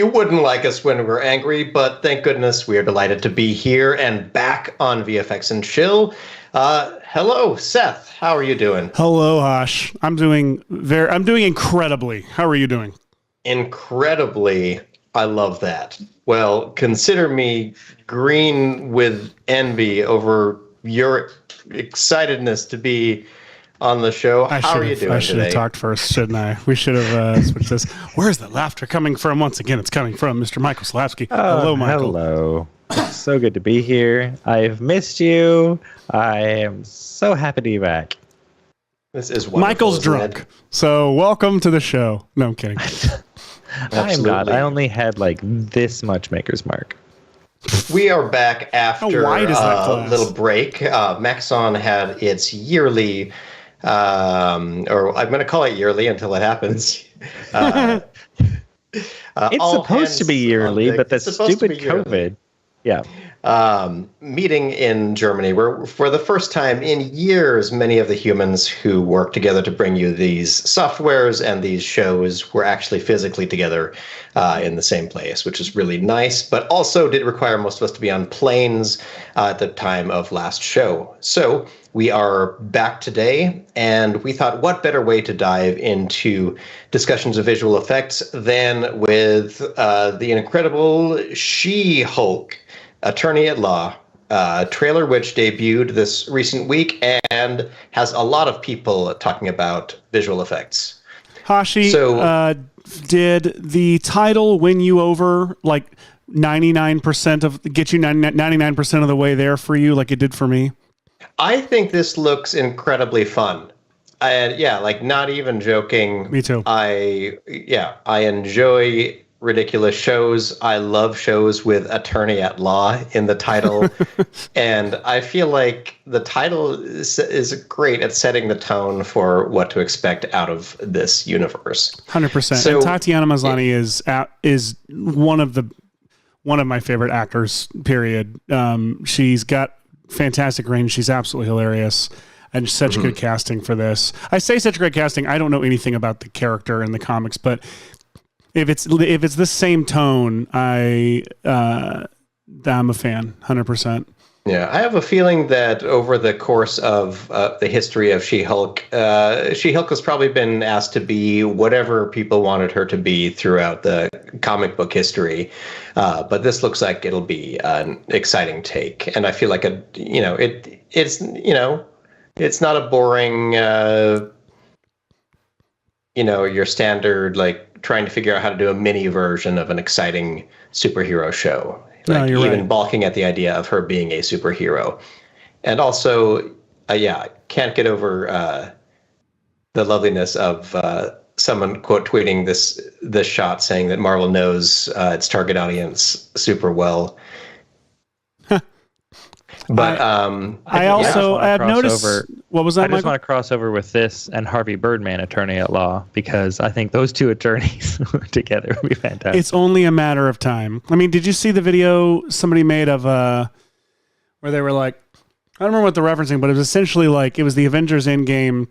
You wouldn't like us when we're angry, but thank goodness we are delighted to be here and back on VFX and Chill. Hello, Seth. How are you doing? Hello, Hash. I'm doing incredibly. How are you doing? Incredibly. I love that. Well, consider me green with envy over your excitedness to be on the show. How are you doing today? I should have talked first, shouldn't I? We should have switched this. Where's the laughter coming from? Once again, it's coming from Mr. Michael Slavsky. Hello, Michael. Hello. So good to be here. I've missed you. I am so happy to be back. This is wonderful. Michael's drunk. So welcome to the show. No, I'm kidding. I'm not. I only had like this much Maker's Mark. We are back after a little break. Maxon had its yearly, or I'm going to call it yearly until it happens. It's supposed to be yearly, but that's stupid COVID. Yeah. Meeting in Germany, where for the first time in years, many of the humans who work together to bring you these softwares and these shows were actually physically together in the same place, which is really nice, but also did require most of us to be on planes at the time of last show. So we are back today, and we thought what better way to dive into discussions of visual effects than with the incredible She-Hulk, Attorney at Law, trailer which debuted this recent week and has a lot of people talking about visual effects. Hashi, did the title win you over like 99% of get you 99% of the way there for you like it did for me? I think this looks incredibly fun. And yeah, like not even joking. Me too. I enjoy ridiculous shows. I love shows with Attorney at Law in the title. And I feel like the title is great at setting the tone for what to expect out of this universe. 100%. So, and Tatiana Maslany is one of my favorite actors, period. She's got fantastic range. She's absolutely hilarious. And such good casting for this. I say such great casting. I don't know anything about the character in the comics, but if it's the same tone, I'm a fan, 100%. Yeah, I have a feeling that over the course of the history of She-Hulk, She-Hulk has probably been asked to be whatever people wanted her to be throughout the comic book history. But this looks like it'll be an exciting take, and I feel like it's not a boring, your standard like trying to figure out how to do a mini version of an exciting superhero show. Like even balking at the idea of her being a superhero. And also, can't get over the loveliness of someone quote tweeting this shot saying that Marvel knows its target audience super well. But I have noticed. What was that? I just want to cross over with this and Harvey Birdman, Attorney at Law, because I think those two attorneys together would be fantastic. It's only a matter of time. I mean, did you see the video somebody made of where they were like, I don't remember what they're referencing, but it was essentially like it was the Avengers Endgame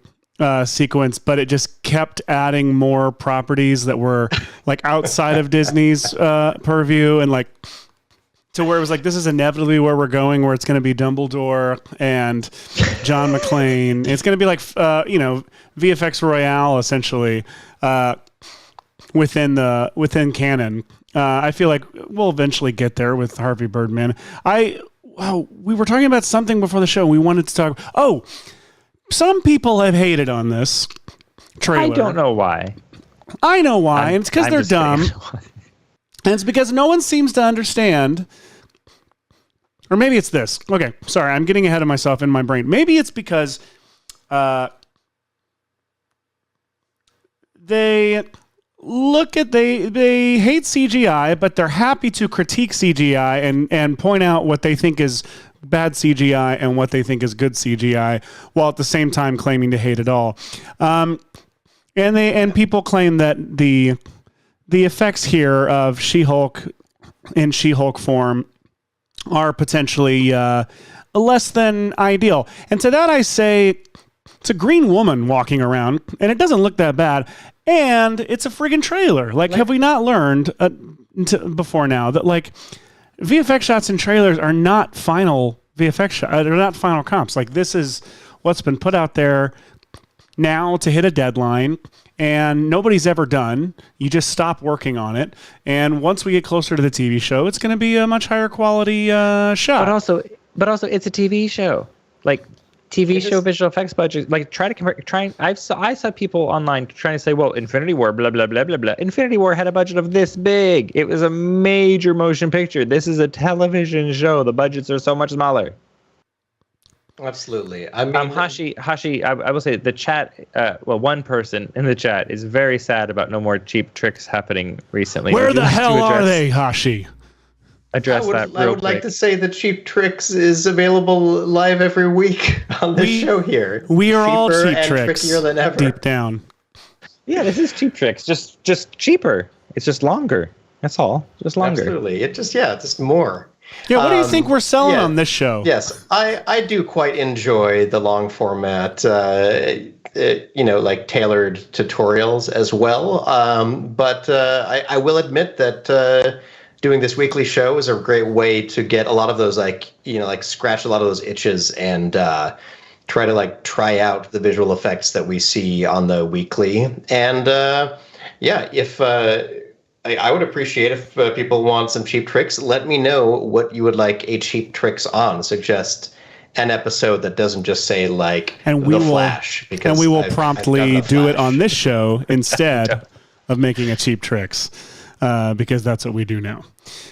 sequence, but it just kept adding more properties that were like outside of Disney's purview, and like to where it was like, this is inevitably where we're going, where it's going to be Dumbledore and John McClane. It's going to be like, VFX Royale, essentially, within canon. I feel like we'll eventually get there with Harvey Birdman. We were talking about something before the show. And we wanted to talk. Oh, some people have hated on this trailer. I don't know why. I know why. And it's because they're dumb. And it's because no one seems to understand. Or maybe it's this. Okay, sorry, I'm getting ahead of myself in my brain. Maybe it's because they hate CGI, but they're happy to critique CGI and point out what they think is bad CGI and what they think is good CGI, while at the same time claiming to hate it all. And people claim that the effects here of She-Hulk in She-Hulk form are potentially less than ideal. And to that I say, it's a green woman walking around, and it doesn't look that bad. And it's a friggin' trailer. Like, have we not learned before now that like VFX shots and trailers are not final VFX shots. They're not final comps. Like this is what's been put out there now to hit a deadline, and nobody's ever done. You just stop working on it, and once we get closer to the TV show, it's going to be a much higher quality shot. But also, it's a TV show. Like TV show visual effects budget. Like try to compare. I saw people online trying to say, well, Infinity War, blah blah blah blah blah. Infinity War had a budget of this big. It was a major motion picture. This is a television show. The budgets are so much smaller. Absolutely. I mean, Hashi. I will say the chat. One person in the chat is very sad about no more cheap tricks happening recently. Where the hell are they, Hashi? I would like to say that Cheap Tricks is available live every week on this show here. We are all Cheap and Tricks trickier than ever. deep down. Yeah, this is Cheap Tricks. Just cheaper. It's just longer. That's all. Just longer. Absolutely. Just more. Yeah, what do you think we're selling on this show? Yes, I do quite enjoy the long format, like tailored tutorials as well. But I will admit that doing this weekly show is a great way to get a lot of those, scratch a lot of those itches and try out the visual effects that we see on the weekly. And if I would appreciate if people want some cheap tricks. Let me know what you would like a cheap tricks on. Suggest an episode that doesn't just say Flash. And we will promptly do it on this show instead of making a cheap tricks. Because that's what we do now.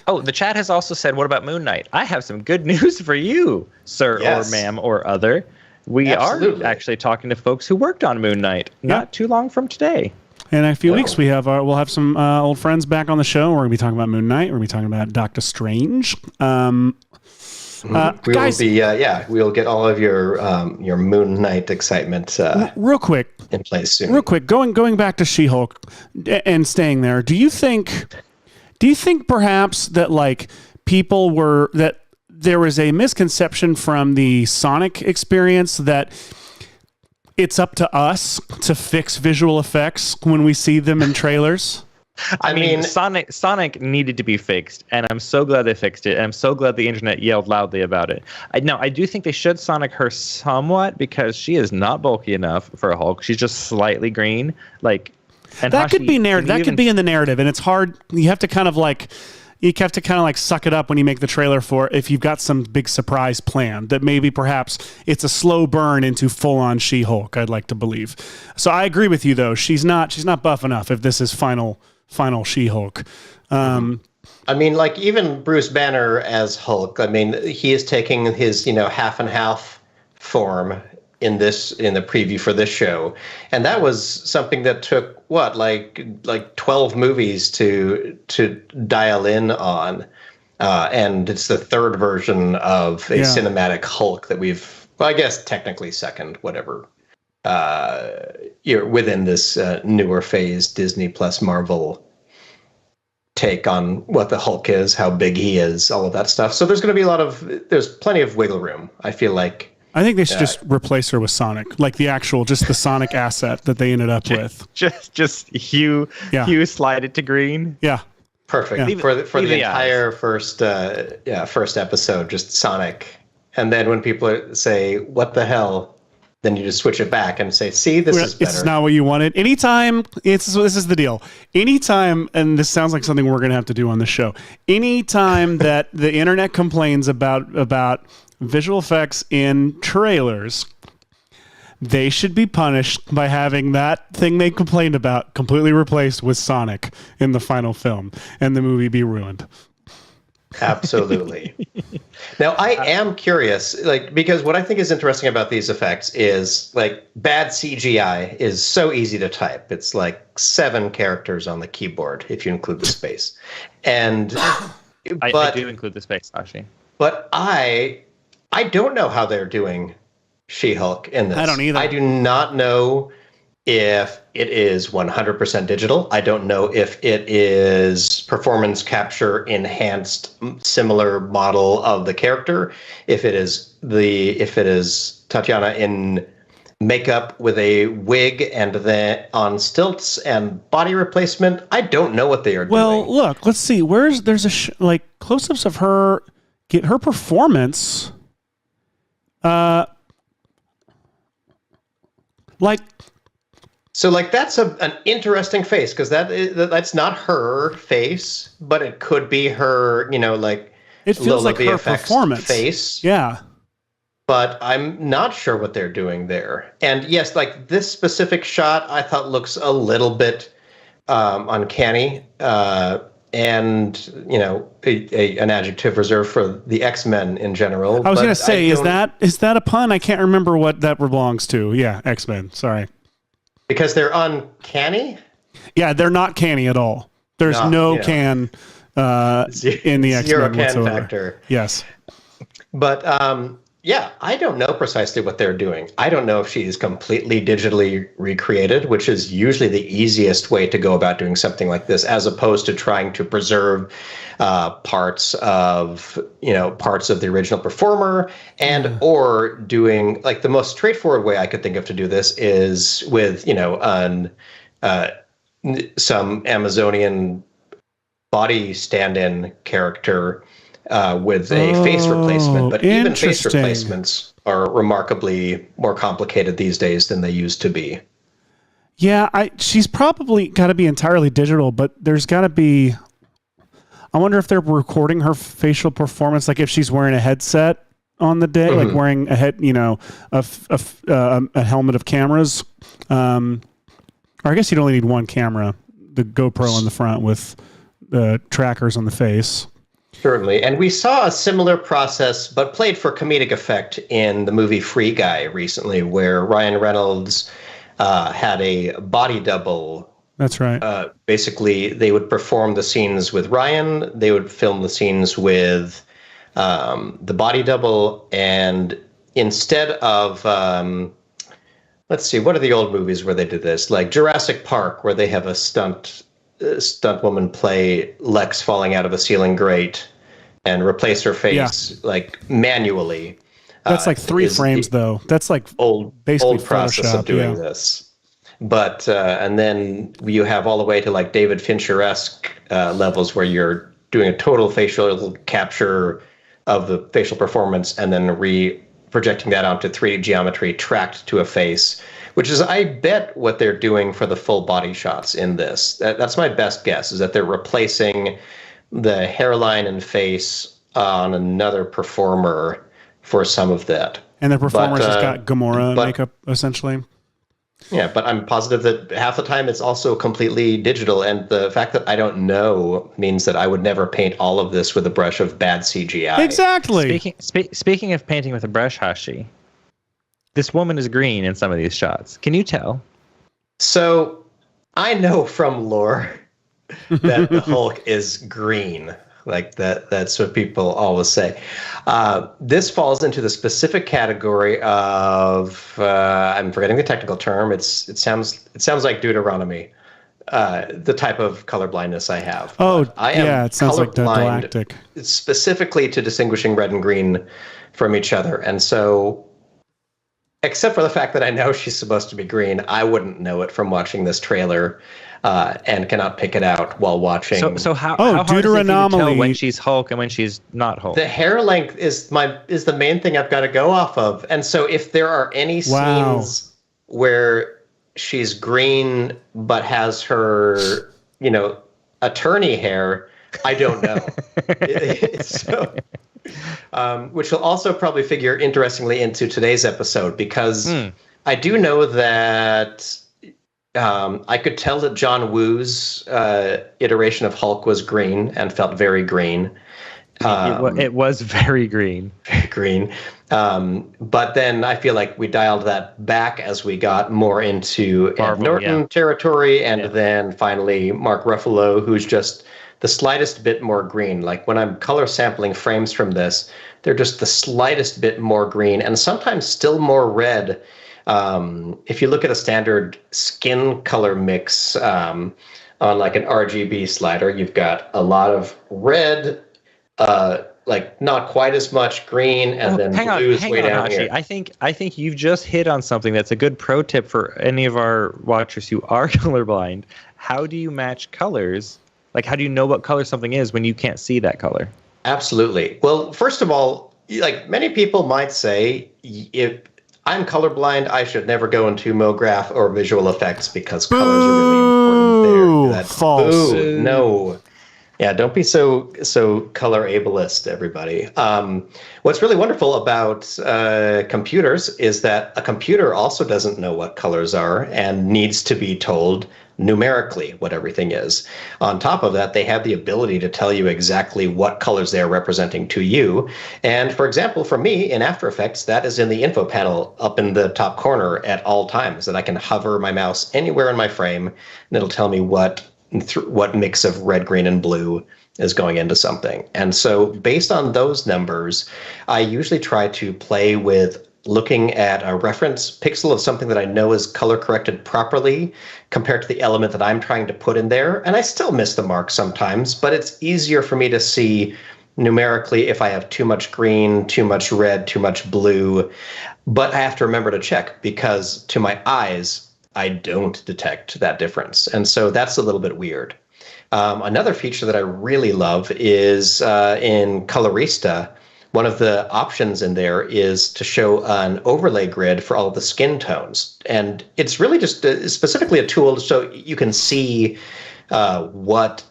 Oh, the chat has also said, what about Moon Knight? I have some good news for you, sir or ma'am or other. We are actually talking to folks who worked on Moon Knight not too long from today. In a few weeks, we'll have some old friends back on the show. We're going to be talking about Moon Knight. We're going to be talking about Doctor Strange. We'll get all of your Moon Knight excitement real quick in place soon. Real quick, going back to She-Hulk and staying there. Do you think perhaps that that there was a misconception from the Sonic experience that it's up to us to fix visual effects when we see them in trailers? I mean, Sonic needed to be fixed, and I'm so glad they fixed it, and I'm so glad the internet yelled loudly about it. I do think they should Sonic her somewhat, because she is not bulky enough for a Hulk. She's just slightly green. That could be narrative. That could be in the narrative, and it's hard. You have to kind of suck it up when you make the trailer for if you've got some big surprise plan that maybe perhaps it's a slow burn into full-on She-Hulk. I'd like to believe. So I agree with you though. She's not buff enough if this is final She-Hulk. Even Bruce Banner as Hulk, he is taking his, half and half form in the preview for this show. And that was something that took 12 movies to dial in on. And it's the third version of a cinematic Hulk that I guess technically second, whatever. Within this newer phase, Disney plus Marvel take on what the Hulk is, how big he is, all of that stuff. So there's going to be there's plenty of wiggle room. I feel like. I think they should just replace her with Sonic, like just the Sonic asset that they ended up with. Just Hugh slide it to green. Yeah. Perfect. Yeah. For the entire first episode, just Sonic. And then when people say, what the hell? Then you just switch it back and say, see, this is better. It's not what you wanted. This is the deal. Anytime, and this sounds like something we're going to have to do on the show. Anytime that the internet complains about visual effects in trailers, they should be punished by having that thing they complained about completely replaced with Sonic in the final film and the movie be ruined. Absolutely. Now, I am curious, because what I think is interesting about these effects is bad CGI is so easy to type. It's 7 characters on the keyboard if you include the space. And I do include the space, Hashi. But I don't know how they're doing She-Hulk in this. I don't either. I do not know if it is 100% digital. I don't know if it is performance capture enhanced, similar model of the character. If it is Tatiana in makeup with a wig and then on stilts and body replacement. I don't know what they are doing. Well, look, let's see. There's a like close-ups of her, get her performance. Like. So, like, that's an interesting face, because that's not her face, but it could be her, like, it feels Lola like her VFX performance face. Yeah. But I'm not sure what they're doing there. And yes, like, this specific shot I thought looks a little bit uncanny. And, an adjective reserved for the X-Men in general. I was going to say, is that a pun? I can't remember what that belongs to. Yeah, X-Men. Sorry. Because they're uncanny? Yeah, they're not canny at all. There's no can in the X-Men zero can whatsoever. factor. Yes. But yeah, I don't know precisely what they're doing. I don't know if she is completely digitally recreated, which is usually the easiest way to go about doing something like this, as opposed to trying to preserve parts of the original performer, and or doing, like, the most straightforward way I could think of to do this is with some Amazonian body stand-in character with a face replacement. But even face replacements are remarkably more complicated these days than they used to be. Yeah, she's probably got to be entirely digital, but there's got to be. I wonder if they're recording her facial performance, like if she's wearing a headset on the day, like wearing a head, a helmet of cameras. Or I guess you'd only need one camera, the GoPro on the front with the trackers on the face. Certainly. And we saw a similar process, but played for comedic effect, in the movie Free Guy recently, where Ryan Reynolds had a body double. That's right. Basically, they would perform the scenes with Ryan. They would film the scenes with the body double. And instead of, let's see, what are the old movies where they did this? Like Jurassic Park, where they have a stunt woman play Lex falling out of a ceiling grate and replace her face like manually. That's like 3 frames, though. That's like basically old process Photoshop, of doing this. But and then you have all the way to like David Fincher-esque levels, where you're doing a total facial capture of the facial performance and then projecting that onto 3D geometry tracked to a face, which is, I bet, what they're doing for the full body shots in this. That's my best guess, is that they're replacing the hairline and face on another performer for some of that. And the performer's just got Gamora makeup, essentially. Yeah, but I'm positive that half the time it's also completely digital, and the fact that I don't know means that I would never paint all of this with a brush of bad CGI. Exactly. Speaking of painting with a brush, Hashi, this woman is green in some of these shots. Can you tell? So I know from lore that the Hulk is green. Like that's what people always say. This falls into the specific category of I'm forgetting the technical term. It sounds like Deuteronomy, the type of color blindness I have. Oh, I am it sounds like the colorblind galactic. specifically to distinguishing red and green from each other, and so, except for the fact that I know she's supposed to be green, I wouldn't know it from watching this trailer. And cannot pick it out while watching. So how hard is it for you to tell when she's Hulk and when she's not Hulk? The hair length is the main thing I've got to go off of. And so if there are any scenes where she's green but has her, attorney hair, I don't know. So, which will also probably figure interestingly into today's episode, because I do know that I could tell that John Woo's iteration of Hulk was green and felt very green. It was very green. Very green. But then I feel like we dialed that back as we got more into Ed Norton territory, and then finally Mark Ruffalo, who's just the slightest bit more green. Like when I'm color sampling frames from this, they're just the slightest bit more green, and sometimes still more red. If you look at a standard skin color mix on like an RGB slider, you've got a lot of red, like not quite as much green, and then blue's way down Hashi. here. I think you've just hit on something that's a good pro tip for any of our watchers who are colorblind. How do you match colors? Like, how do you know what color something is when you can't see that color? Absolutely. Well, first of all, like many people might say, if I'm colorblind, I should never go into MoGraph or visual effects because colors are really important there. False. Boo, no. Yeah, don't be so color ableist, everybody. What's really wonderful about computers is that a computer also doesn't know what colors are and needs to be told numerically what everything is. On top of that, they have the ability to tell you exactly what colors they're representing to you. And for example, for me in After Effects, that is in the info panel up in the top corner at all times, that I can hover my mouse anywhere in my frame and it'll tell me what mix of red, green, and blue is going into something. And so based on those numbers, I usually try to play with looking at a reference pixel of something that I know is color corrected properly compared to the element that I'm trying to put in there. And I still miss the mark sometimes, but it's easier for me to see numerically if I have too much green, too much red, too much blue. But I have to remember to check because to my eyes, I don't detect that difference. And so that's a little bit weird. Another feature that I really love is in Colorista, one of the options in there is to show an overlay grid for all of the skin tones. And it's really just specifically a tool so you can see what,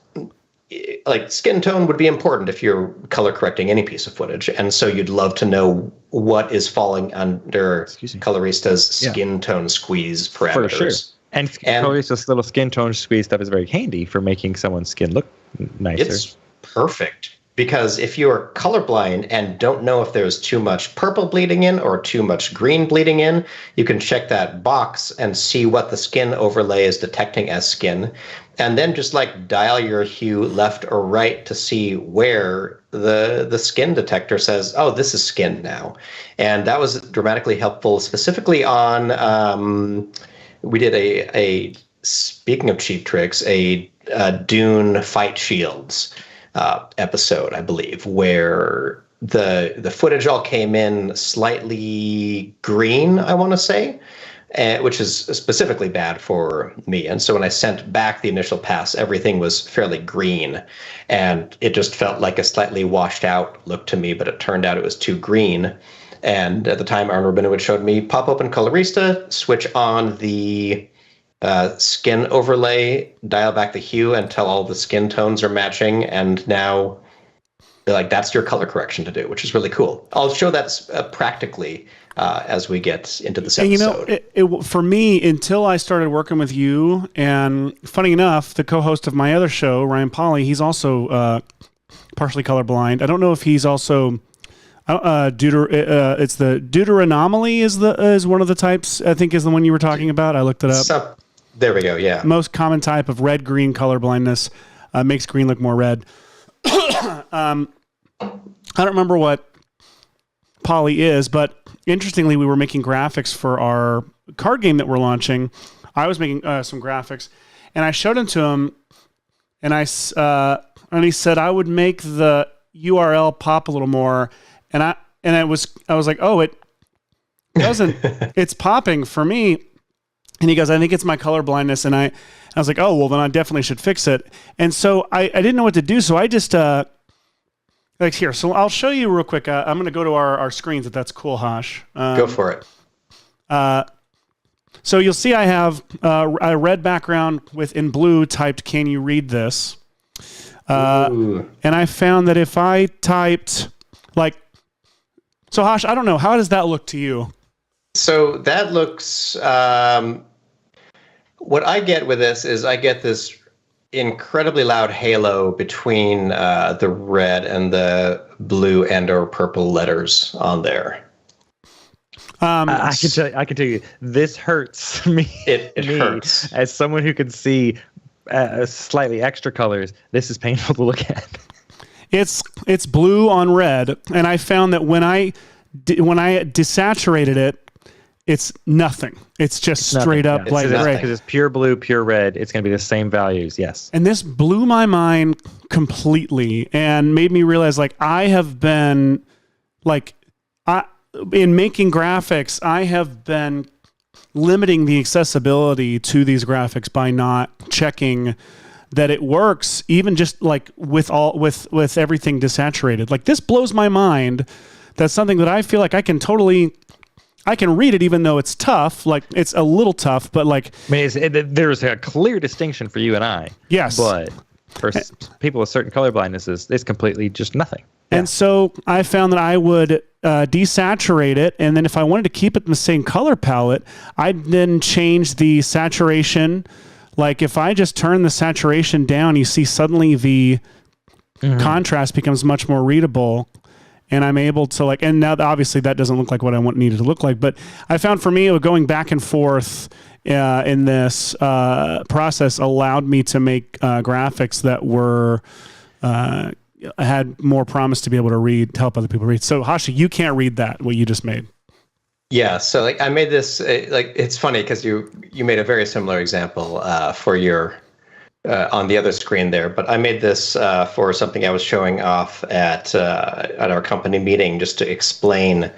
like skin tone would be important if you're color correcting any piece of footage. And so you'd love to know what is falling under Colorista's skin tone squeeze parameters. For sure. And Colorista's little skin tone squeeze stuff is very handy for making someone's skin look nicer. It's perfect. Because if you're colorblind and don't know if there's too much purple bleeding in or too much green bleeding in, you can check that box and see what the skin overlay is detecting as skin. And then just like dial your hue left or right to see where the skin detector says, oh, this is skin now. And that was dramatically helpful, specifically on, we did a speaking of cheap tricks, a Dune fight shields episode, I believe, where the footage all came in slightly green, I want to say, which is specifically bad for me. And so when I sent back the initial pass, everything was fairly green, and it just felt like a slightly washed out look to me, but it turned out it was too green. And at the time, Arnold Rabinowitz showed me pop open Colorista, switch on the skin overlay, dial back the hue until all the skin tones are matching, and now like that's your color correction to do, which is really cool. I'll show that practically as we get into this episode. And you know, for me, until I started working with you, and funny enough, the co-host of my other show, Ryan Pauly, he's also partially colorblind. I don't know if he's also it's the deuteranomaly is one of the types. I think is the one you were talking about. I looked it up. There we go. Yeah. Most common type of red-green color blindness makes green look more red. I don't remember what poly is, but interestingly, we were making graphics for our card game that we're launching. I was making some graphics, and I showed them to him, and he said I would make the URL pop a little more, and I was like, oh, it doesn't. It's popping for me. And he goes, I think it's my color blindness. And I was like, oh, well, then I definitely should fix it. And so I didn't know what to do. So I just, like here, so I'll show you real quick. I'm going to go to our screens if that's cool, Hash. Go for it. So you'll see I have a red background with in blue typed, can you read this? And I found that if I typed like, so Hash, I don't know, how does that look to you? So that looks, what I get with this is I get this incredibly loud halo between the red and the blue and or purple letters on there. I can tell you, this hurts me. It hurts. As someone who can see slightly extra colors, this is painful to look at. It's blue on red, and I found that when I desaturated it, it's nothing. It's just straight up like gray. Because it's pure blue, pure red. It's going to be the same values. Yes. And this blew my mind completely and made me realize, like, I have been, like, in making graphics, I have been limiting the accessibility to these graphics by not checking that it works, even just like with everything desaturated. Like, this blows my mind. That's something that I feel like I can read it, even though it's tough. Like, it's a little tough, but like, I mean, there's a clear distinction for you and I. Yes. But for people with certain color blindnesses, it's completely just nothing. And so I found that I would desaturate it, and then if I wanted to keep it in the same color palette, I'd then change the saturation. Like, if I just turn the saturation down, you see suddenly the contrast becomes much more readable. And I'm able to, like, and now obviously that doesn't look like what I needed to look like, but I found for me, going back and forth in this process allowed me to make graphics that were had more promise to be able to read, to help other people read. So Hashi, you can't read that, what you just made. Yeah, so like I made this, like, it's funny because you made a very similar example for your on the other screen there, but I made this for something I was showing off at our company meeting, just to explain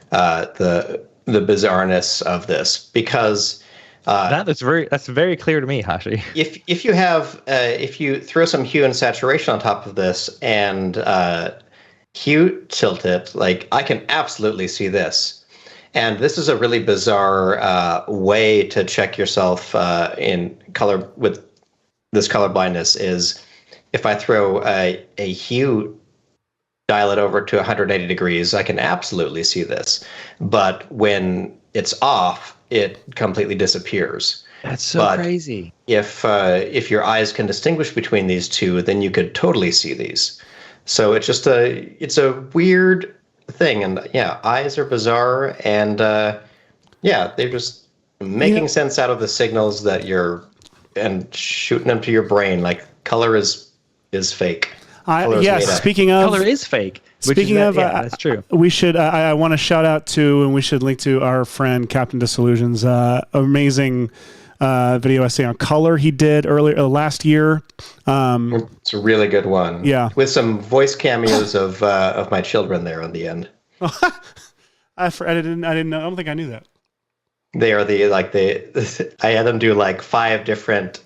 the bizarreness of this, because that's very clear to me, Hashi. If you throw some hue and saturation on top of this and hue tilt it, like, I can absolutely see this. And this is a really bizarre way to check yourself in color with this color blindness, is if I throw a hue, dial it over to 180 degrees, I can absolutely see this. But when it's off, it completely disappears. That's so crazy. If your eyes can distinguish between these two, then you could totally see these. So it's a weird thing. And yeah, eyes are bizarre, and they're just making sense out of the signals that and shooting them to your brain. Like, color is fake. Speaking of color is fake. That's true. We should. I want to shout out to, and we should link to our friend Captain Disillusion's amazing video essay on color he did earlier last year. It's a really good one. Yeah, with some voice cameos of my children there on the end. I didn't know. I don't think I knew that. They are I had them do like 5 different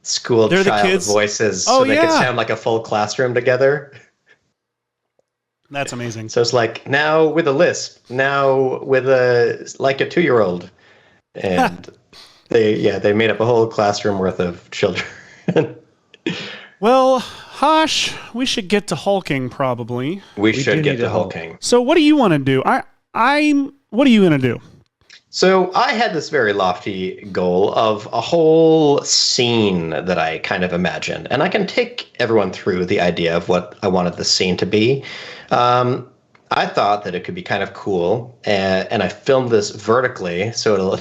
school child voices, so they could sound like a full classroom together. That's amazing. So it's like, now with a lisp, now with a 2-year-old, and they made up a whole classroom worth of children. Well, Hosh, we should get to hulking probably. We should get to hulking. So what do you want to do? What are you going to do? So I had this very lofty goal of a whole scene that I kind of imagined, and I can take everyone through the idea of what I wanted the scene to be. I thought that it could be kind of cool, and I filmed this vertically, so it'll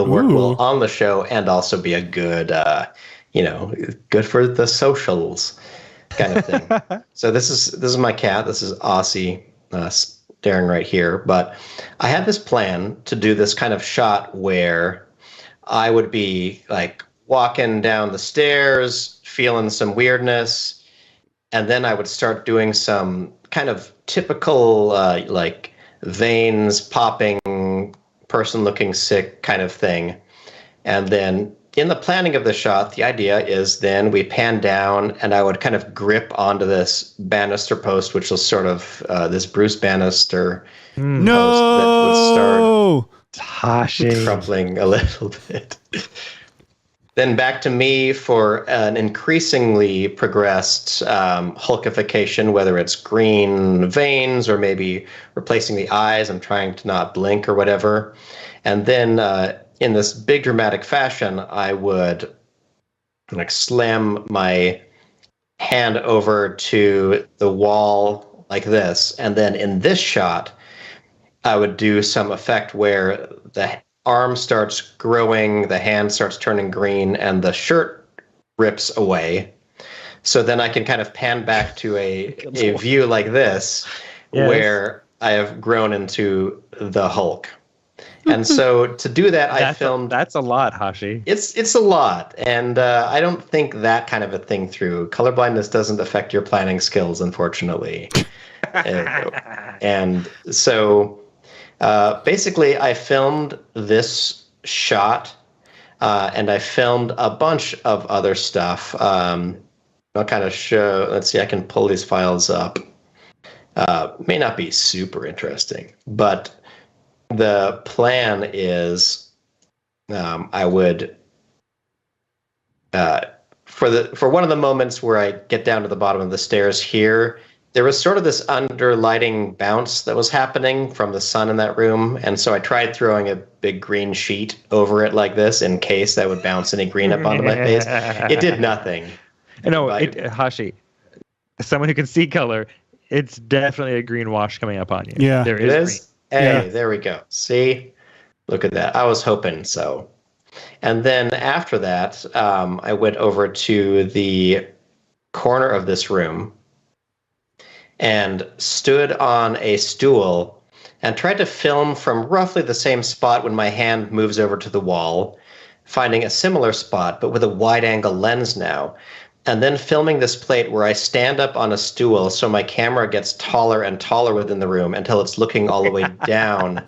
work well on the show, and also be a good, good for the socials kind of thing. So this is my cat. This is Aussie. Staring right here, but I had this plan to do this kind of shot where I would be like walking down the stairs, feeling some weirdness, and then I would start doing some kind of typical like veins popping, person looking sick kind of thing. And then in the planning of the shot, the idea is then we pan down and I would kind of grip onto this banister post, which was sort of this Bruce Bannister post that would start crumbling a little bit. Then back to me for an increasingly progressed hulkification, whether it's green veins or maybe replacing the eyes. I'm trying to not blink or whatever. And then in this big dramatic fashion, I would like slam my hand over to the wall like this. And then in this shot, I would do some effect where the arm starts growing, the hand starts turning green, and the shirt rips away. So then I can kind of pan back to a view like this, where I have grown into the Hulk. And so to do that, I filmed. That's a lot, Hashi. It's a lot, and I don't think that kind of a thing through. Colorblindness doesn't affect your planning skills, unfortunately. And so basically, I filmed this shot, and I filmed a bunch of other stuff. I'll kind of show. Let's see. I can pull these files up. May not be super interesting, but the plan is I would for one of the moments where I get down to the bottom of the stairs here, there was sort of this underlighting bounce that was happening from the sun in that room, and so I tried throwing a big green sheet over it like this in case that would bounce any green up onto my face. It did nothing. No, Hashi, someone who can see color, it's definitely a green wash coming up on you. Yeah, there it is. Green. Hey, there we go. See? Look at that. I was hoping so. And then after that, I went over to the corner of this room and stood on a stool and tried to film from roughly the same spot when my hand moves over to the wall, finding a similar spot, but with a wide-angle lens now. And then filming this plate where I stand up on a stool so my camera gets taller and taller within the room until it's looking all the way down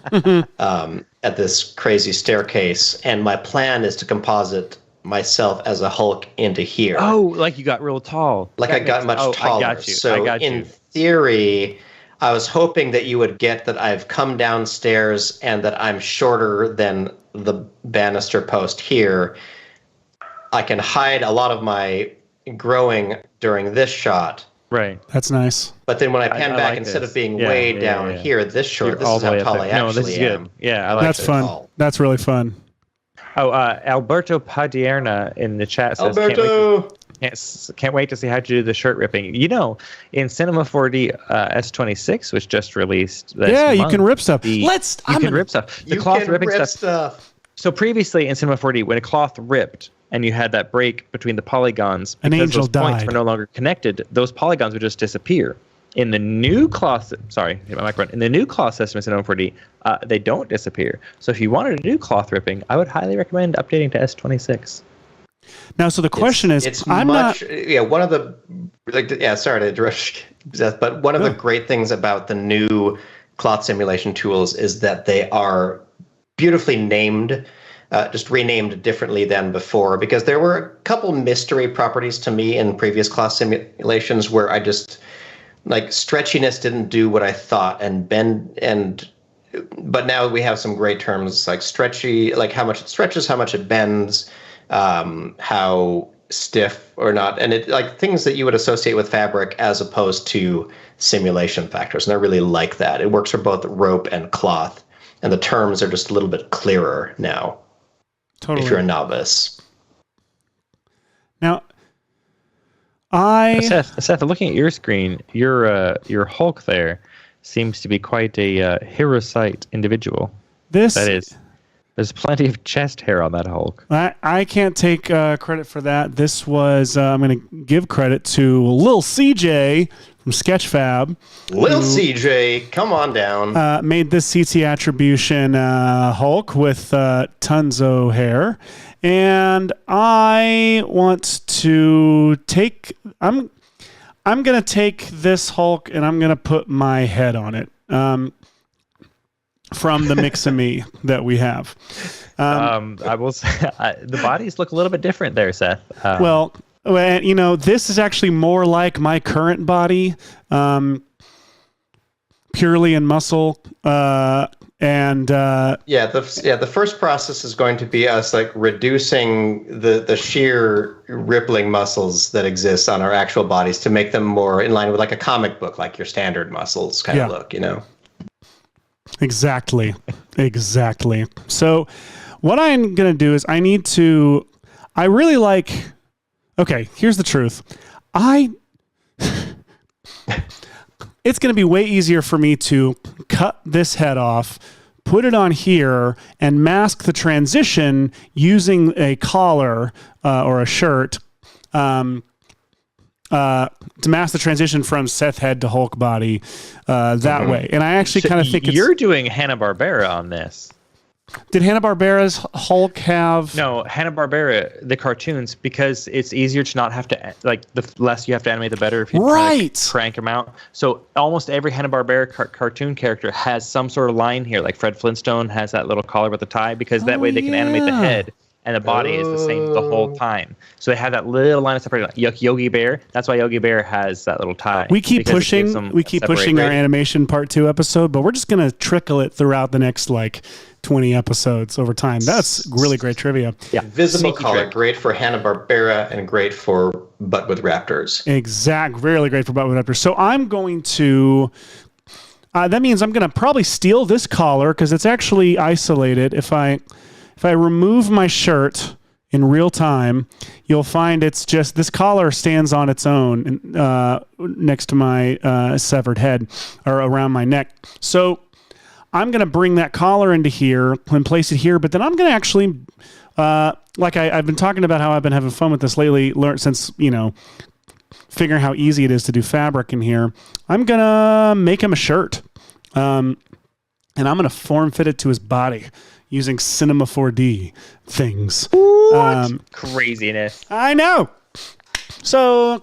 at this crazy staircase. And my plan is to composite myself as a Hulk into here. Oh, like you got real tall. Like I got much taller. I got you. So in theory, I was hoping that you would get that I've come downstairs and that I'm shorter than the banister post here. I can hide a lot of my growing during this shot. Right. That's nice. But then when I pan back, like instead this. of being way down here, this short, this is how tall I actually am. Yeah, I like That's fun. Tall. That's really fun. Oh, Alberto Padierna in the chat says, Alberto! Can't wait to see how to do the shirt ripping. You know, in Cinema 4D S26, which just released this month, you can rip stuff. You can rip stuff. The cloth ripping stuff. So previously in Cinema 4D, when a cloth ripped and you had that break between the polygons, because those points were no longer connected, those polygons would just disappear. In the new cloth, hit my microphone. In the new cloth system in Cinema 4D, they don't disappear. So if you wanted to do cloth ripping, I would highly recommend updating to S26. Now, so the question is, one of the, sorry to interrupt, but one of the great things about the new cloth simulation tools is that they are beautifully named, just renamed differently than before, because there were a couple mystery properties to me in previous cloth simulations where I just, like, stretchiness didn't do what I thought, but now we have some great terms like stretchy, like how much it stretches, how much it bends, how stiff or not, and it, like, things that you would associate with fabric as opposed to simulation factors. And I really like that. It works for both rope and cloth, and the terms are just a little bit clearer now. Totally. If you're a novice. Now, Seth, looking at your screen, your Hulk there seems to be quite a Hirosite individual. There's plenty of chest hair on that Hulk. I can't take credit for that. This was, I'm going to give credit to Lil CJ from Sketchfab. Lil CJ, come on down. Made this CT attribution Hulk with tons of hair. And I want to I'm going to take this Hulk and I'm going to put my head on it. From the mix-a-me that we have. I will say, the bodies look a little bit different there, Seth. Well, you know, this is actually more like my current body, purely in muscle. The first process is going to be us, like, reducing the sheer rippling muscles that exist on our actual bodies to make them more in line with, like, a comic book, like your standard muscles kind of look, you know? Exactly. So what I'm going to do is here's the truth. It's going to be way easier for me to cut this head off, put it on here, and mask the transition using a collar or a shirt to mask the transition from Seth head to Hulk body that way. And I actually kind of think you're doing Hanna-Barbera on this. Did Hanna-Barbera's Hulk have? No, Hanna-Barbera, the cartoons, because it's easier to not have to, like, the less you have to animate, the better if you crank them out. So almost every Hanna-Barbera cartoon character has some sort of line here, like Fred Flintstone has that little collar with the tie, because that way they can animate the head. And the body is the same the whole time. So they have that little line of separation. Like Yogi Bear, that's why Yogi Bear has that little tie. We keep pushing our animation part 2 episode, but we're just going to trickle it throughout the next, like, 20 episodes over time. That's really great trivia. Yeah. Visible collar, great for Hanna-Barbera and great for Butt with Raptors. Really great for Butt with Raptors. So I'm going to... that means I'm going to probably steal this collar because it's actually isolated. If I remove my shirt in real time, you'll find it's just this collar stands on its own next to my severed head or around my neck. So I'm going to bring that collar into here and place it here, but then I'm going to actually, I've been talking about how I've been having fun with this lately, since, figuring how easy it is to do fabric in here. I'm going to make him a shirt, and I'm going to form fit it to his body using Cinema 4D things. What? Craziness. I know. So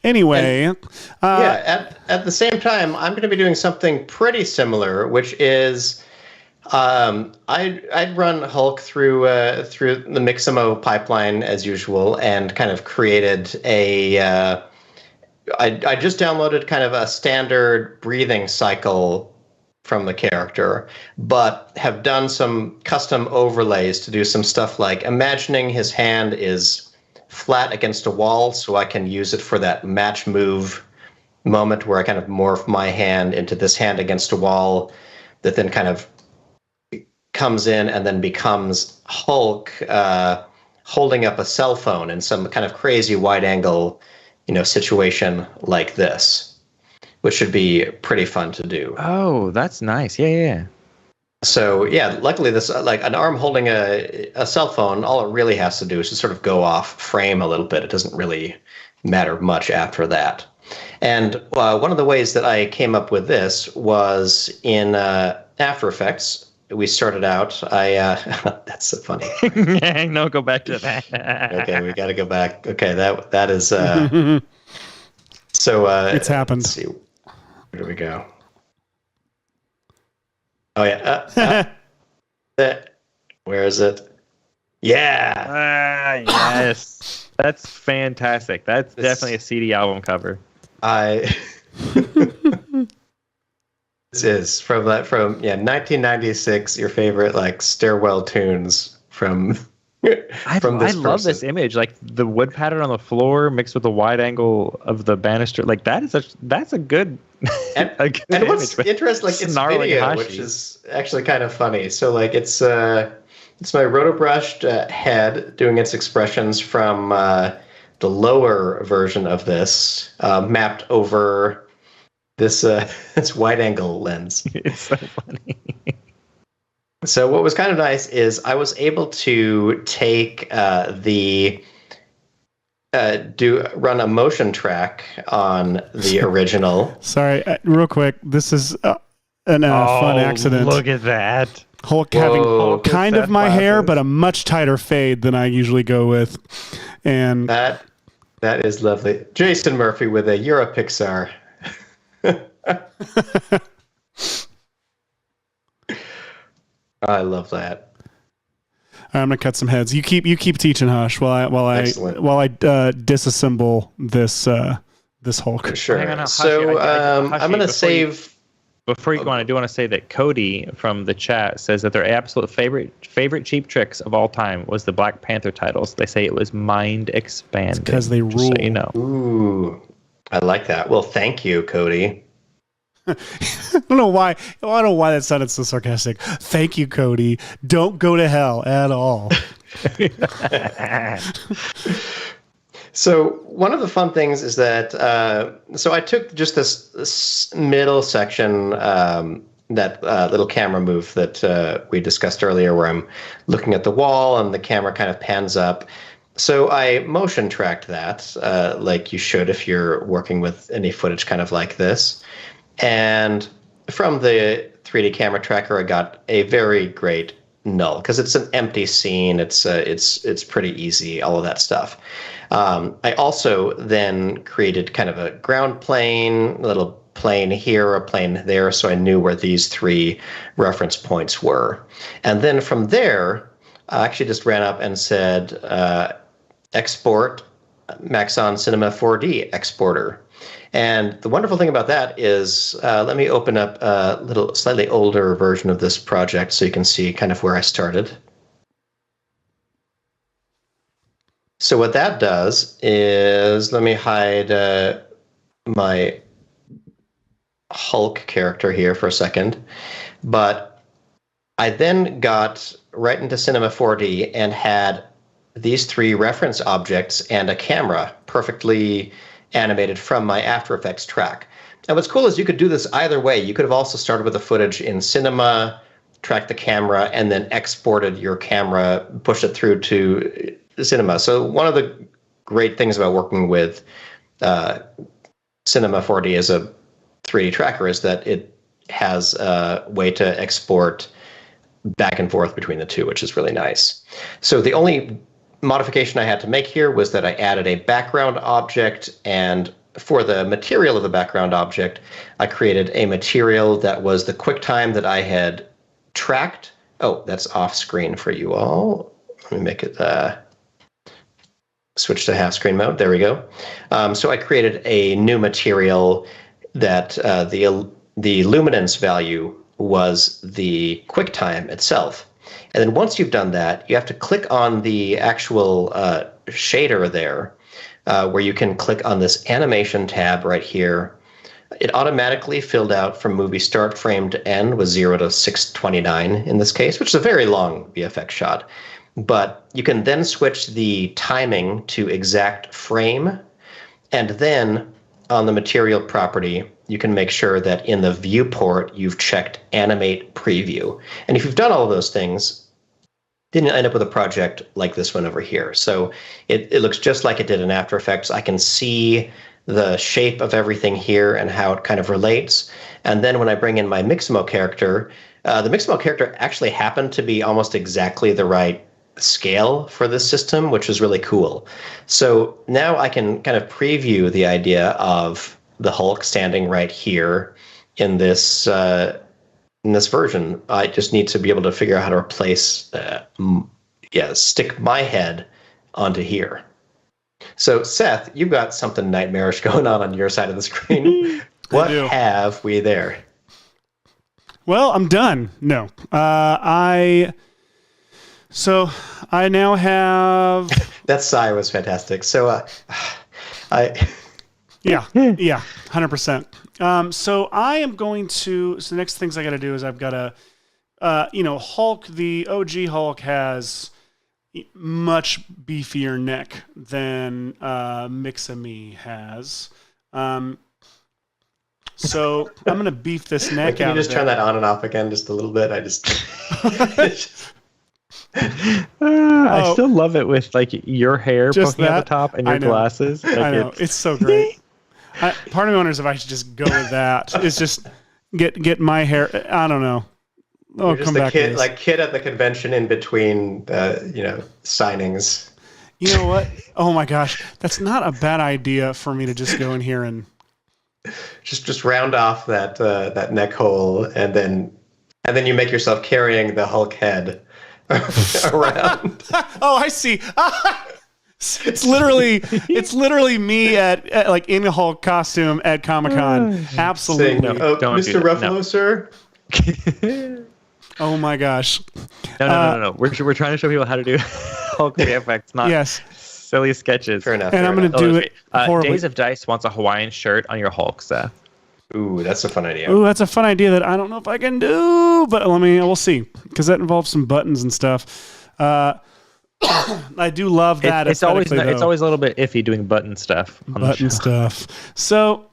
anyway. At the same time, I'm going to be doing something pretty similar, which is I'd run Hulk through the Mixamo pipeline as usual and kind of created I just downloaded kind of a standard breathing cycle from the character, but have done some custom overlays to do some stuff like imagining his hand is flat against a wall so I can use it for that match move moment where I kind of morph my hand into this hand against a wall that then kind of comes in and then becomes Hulk holding up a cell phone in some kind of crazy wide angle, situation like this, which should be pretty fun to do. Oh, that's nice. Yeah. So, luckily this, like an arm holding a cell phone, all it really has to do is just sort of go off frame a little bit. It doesn't really matter much after that. And one of the ways that I came up with this was in After Effects. We started out, that's so funny. No, go back to that. Okay, we got to go back. Okay, that is, so. It's happened. Let's see. Where do we go? Oh, yeah. Where is it? Yeah. Yes. That's fantastic. That's definitely a CD album cover. This is from 1996. Your favorite like stairwell tunes from I love this image, like the wood pattern on the floor mixed with the wide angle of the banister. Like that's a good. And what's interesting, like it's video, Hashi, which is actually kind of funny. So like it's my rotobrushed head doing its expressions from the lower version of this mapped over this wide angle lens. It's so funny. So what was kind of nice is I was able to take run a motion track on the original. Sorry, real quick. This is a fun accident. Look at that. Hulk having kind of my hair, but a much tighter fade than I usually go with. And that is lovely. Jason Murphy with a You're a Pixar. I love that. I'm gonna cut some heads. You keep teaching, Hush, while I disassemble this Hulk. Sure. Hang on, so Hashi, I'm gonna save. Before you go on, I do want to say that Cody from the chat says that their absolute favorite cheap tricks of all time was the Black Panther titles. They say it was mind expanding. Because they rule. So you know. Ooh, I like that. Well, thank you, Cody. I don't know why that sounded so sarcastic. Thank you, Cody. Don't go to hell at all. So one of the fun things is that so I took just this middle section, that little camera move that we discussed earlier, where I'm looking at the wall and the camera kind of pans up. So I motion tracked that, like you should if you're working with any footage kind of like this. And from the 3D camera tracker, I got a very great null because it's an empty scene. It's pretty easy, all of that stuff. I also then created kind of a ground plane, a little plane here, a plane there, so I knew where these 3 reference points were. And then from there, I actually just ran up and said, export Maxon Cinema 4D exporter. And the wonderful thing about that is, let me open up a little slightly older version of this project so you can see kind of where I started. So what that does is, let me hide my Hulk character here for a second. But I then got right into Cinema 4D and had these 3 reference objects and a camera perfectly animated from my After Effects track. And what's cool is you could do this either way. You could have also started with the footage in Cinema, tracked the camera, and then exported your camera, pushed it through to Cinema. So one of the great things about working with Cinema 4D as a 3D tracker is that it has a way to export back and forth between the two, which is really nice. So the only modification I had to make here was that I added a background object, and for the material of the background object, I created a material that was the QuickTime that I had tracked. Oh, that's off screen for you all. Let me make it switch to half screen mode. There we go. So I created a new material that the luminance value was the QuickTime itself. And then once you've done that, you have to click on the actual shader there, where you can click on this animation tab right here. It automatically filled out from movie start frame to end with 0 to 629 in this case, which is a very long VFX shot. But you can then switch the timing to exact frame, and then on the material property, you can make sure that in the viewport, you've checked animate preview. And if you've done all of those things, then you'll end up with a project like this one over here. So it looks just like it did in After Effects. I can see the shape of everything here and how it kind of relates. And then when I bring in my Mixamo character, the Mixamo character actually happened to be almost exactly the right scale for this system, which is really cool. So now I can kind of preview the idea of the Hulk standing right here in this version. I just need to be able to figure out how to replace, stick my head onto here. So Seth, you've got something nightmarish going on your side of the screen. What have we there? Well, I'm done. No, So I now have. That sigh was fantastic. So Yeah, 100%. So I am going to. So the next things I got to do is I've got to, Hulk. The OG Hulk has much beefier neck than Mixame has. So I'm gonna beef this neck out. Can you just turn that on and off again just a little bit? I just. I still love it with like your hair poking at the top and your glasses. Like, I know it's so great. Part of me wonders if I should just go with that. It's just get my hair. I don't know. Oh, come back. Kid at the convention in between, signings. You know what? Oh my gosh, that's not a bad idea for me to just go in here and just round off that neck hole, and then you make yourself carrying the Hulk head around. Oh, I see. It's literally me at like in a Hulk costume at Comic-Con. Absolutely. Saying, Mr. Ruffalo, sir. Oh my gosh. No. We're trying to show people how to do Hulk VFX, not silly sketches. Fair enough. And I'm going to do it horribly. Days of Dice wants a Hawaiian shirt on your Hulk, Seth. Ooh, that's a fun idea. Ooh, that's a fun idea that I don't know if I can do, but we'll see, because that involves some buttons and stuff. I do love that. It's always a little bit iffy doing button stuff. So,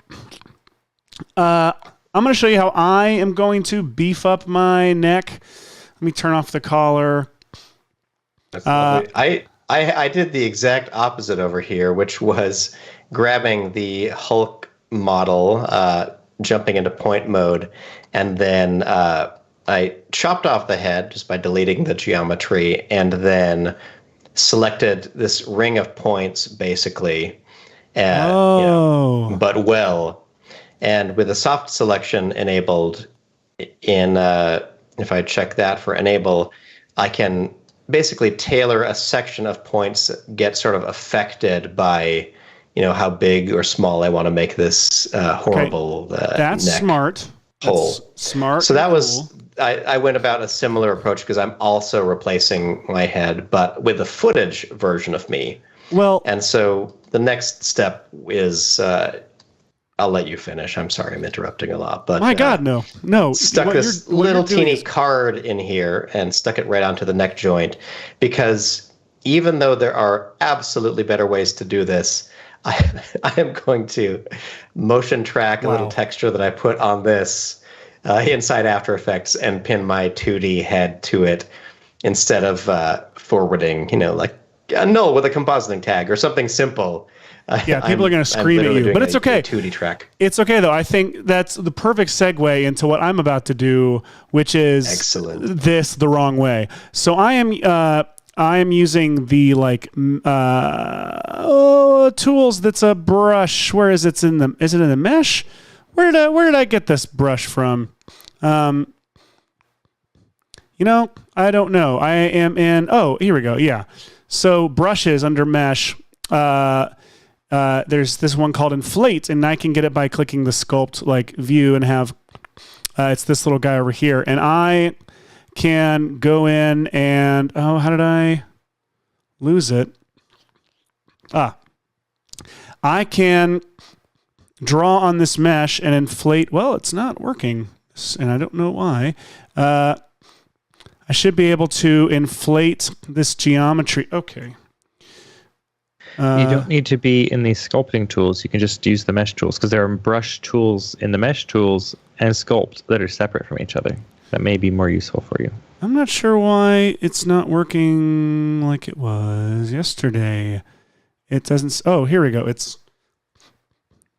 I'm going to show you how I am going to beef up my neck. Let me turn off the collar. That's lovely. I did the exact opposite over here, which was grabbing the Hulk model, jumping into point mode, and then I chopped off the head just by deleting the geometry, and then selected this ring of points, basically, but well. And with the soft selection enabled if I check that for enable, I can basically tailor a section of points that get sort of affected by, how big or small I want to make this horrible That's neck smart. hole. That's smart. So that was, I went about a similar approach because I'm also replacing my head, but with a footage version of me. Well, and so the next step is, I'll let you finish. I'm sorry, I'm interrupting a lot, but my God, no. Stuck this little teeny card in here and stuck it right onto the neck joint, because even though there are absolutely better ways to do this, I am going to motion track a little texture that I put on this inside After Effects and pin my 2D head to it instead of forwarding, like a null with a compositing tag or something simple. People are going to scream at you, but it's okay. 2D track. It's okay, though. I think that's the perfect segue into what I'm about to do, which is this the wrong way. So I am using the tools. That's a brush. Where is it? Is it in the mesh? Where did I get this brush from? I don't know. I am in. Oh, here we go. Yeah. So brushes under mesh. There's this one called Inflate, and I can get it by clicking the sculpt view and have it's this little guy over here, and I can go in and how did I lose it? I can draw on this mesh and inflate. Well, it's not working, and I don't know why. I should be able to inflate this geometry. Okay. You don't need to be in these sculpting tools. You can just use the mesh tools, because there are brush tools in the mesh tools and sculpt that are separate from each other. That may be more useful for you. I'm not sure why it's not working like it was yesterday. It doesn't. Oh, here we go.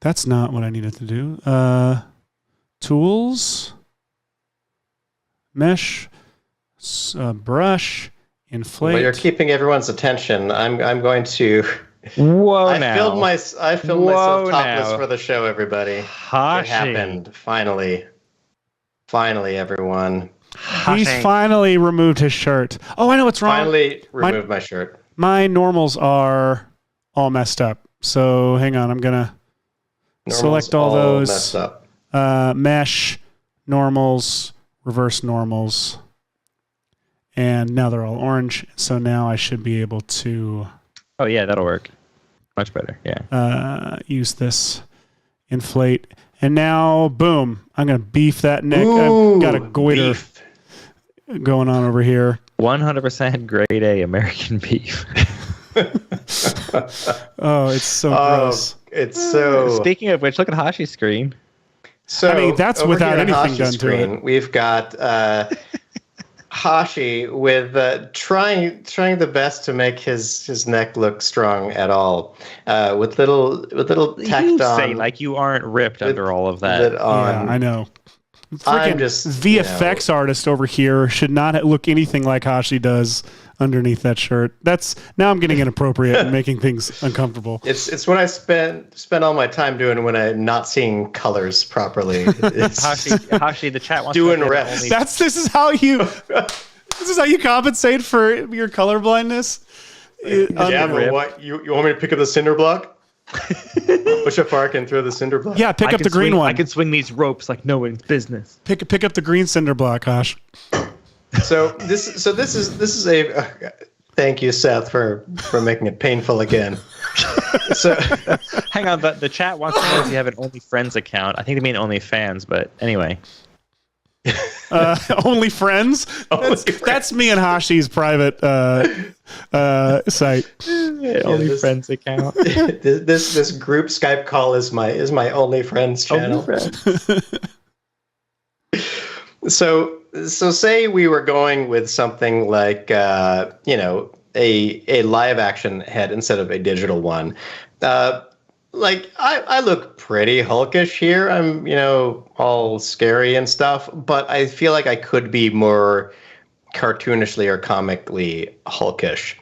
That's not what I needed to do. Tools, mesh, brush, inflate. Well, you're keeping everyone's attention. I'm going to. I filmed myself topless for the show, everybody. Hashi. It happened. Finally, everyone. He's finally removed his shirt. Oh, I know what's wrong. Finally removed my shirt. My normals are all messed up. So hang on. I'm going to select all those. Messed up. Mesh, normals, reverse normals. And now they're all orange. So now I should be able to... Oh, yeah, that'll work. Much better, yeah. Use this. Inflate. And now, boom. I'm going to beef that neck. I've got a goiter going on over here. 100% grade A American beef. Oh, it's so gross. It's so... Speaking of which, look at Hashi's screen. So, I mean, that's without anything done to it. We've got... Hashi with trying the best to make his neck look strong at all, with little tacked you on. Say like you aren't ripped under all of that. Yeah, I know. Freaking VFX artist over here should not look anything like Hashi does underneath that shirt. Now I'm getting inappropriate and making things uncomfortable. It's when I spend all my time doing when I'm not seeing colors properly. Hashi, the chat wants doing to reps. This is how you compensate for your color blindness. Yeah, but what you want me to pick up the cinder block? Push up arc and throw the cinder block. Yeah, pick up the green one. I can swing these ropes like no one's business. Pick up the green cinder block, Hosh. So this is a thank you, Seth, for making it painful again. So hang on, but the chat wants to know if you have an OnlyFriends account. I think they mean OnlyFans, but anyway. OnlyFriends? That's me and Hashi's private site. OnlyFriends account. This group Skype call is my OnlyFriends channel. So say we were going with something like a live action head instead of a digital one. like I look pretty hulkish here. I'm, all scary and stuff, but I feel like I could be more cartoonishly or comically hulkish.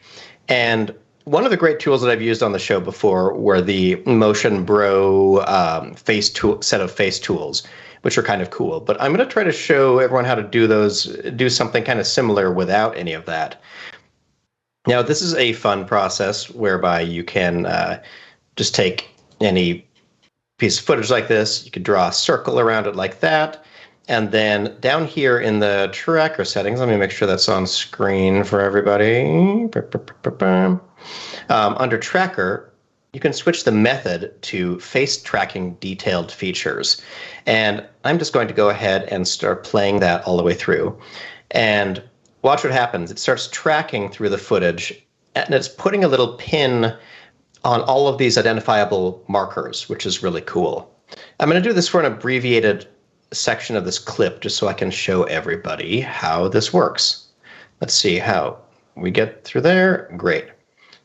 And one of the great tools that I've used on the show before were the Motion Bro set of face tools, which are kind of cool. But I'm going to try to show everyone how to do something kind of similar without any of that. Now, this is a fun process whereby you can just take any piece of footage like this. You could draw a circle around it like that. And then down here in the tracker settings, let me make sure that's on screen for everybody. Under tracker, you can switch the method to face tracking detailed features. And I'm just going to go ahead and start playing that all the way through. And watch what happens. It starts tracking through the footage, and it's putting a little pin on all of these identifiable markers, which is really cool. I'm going to do this for an abbreviated section of this clip just so I can show everybody how this works. Let's see how we get through there. Great.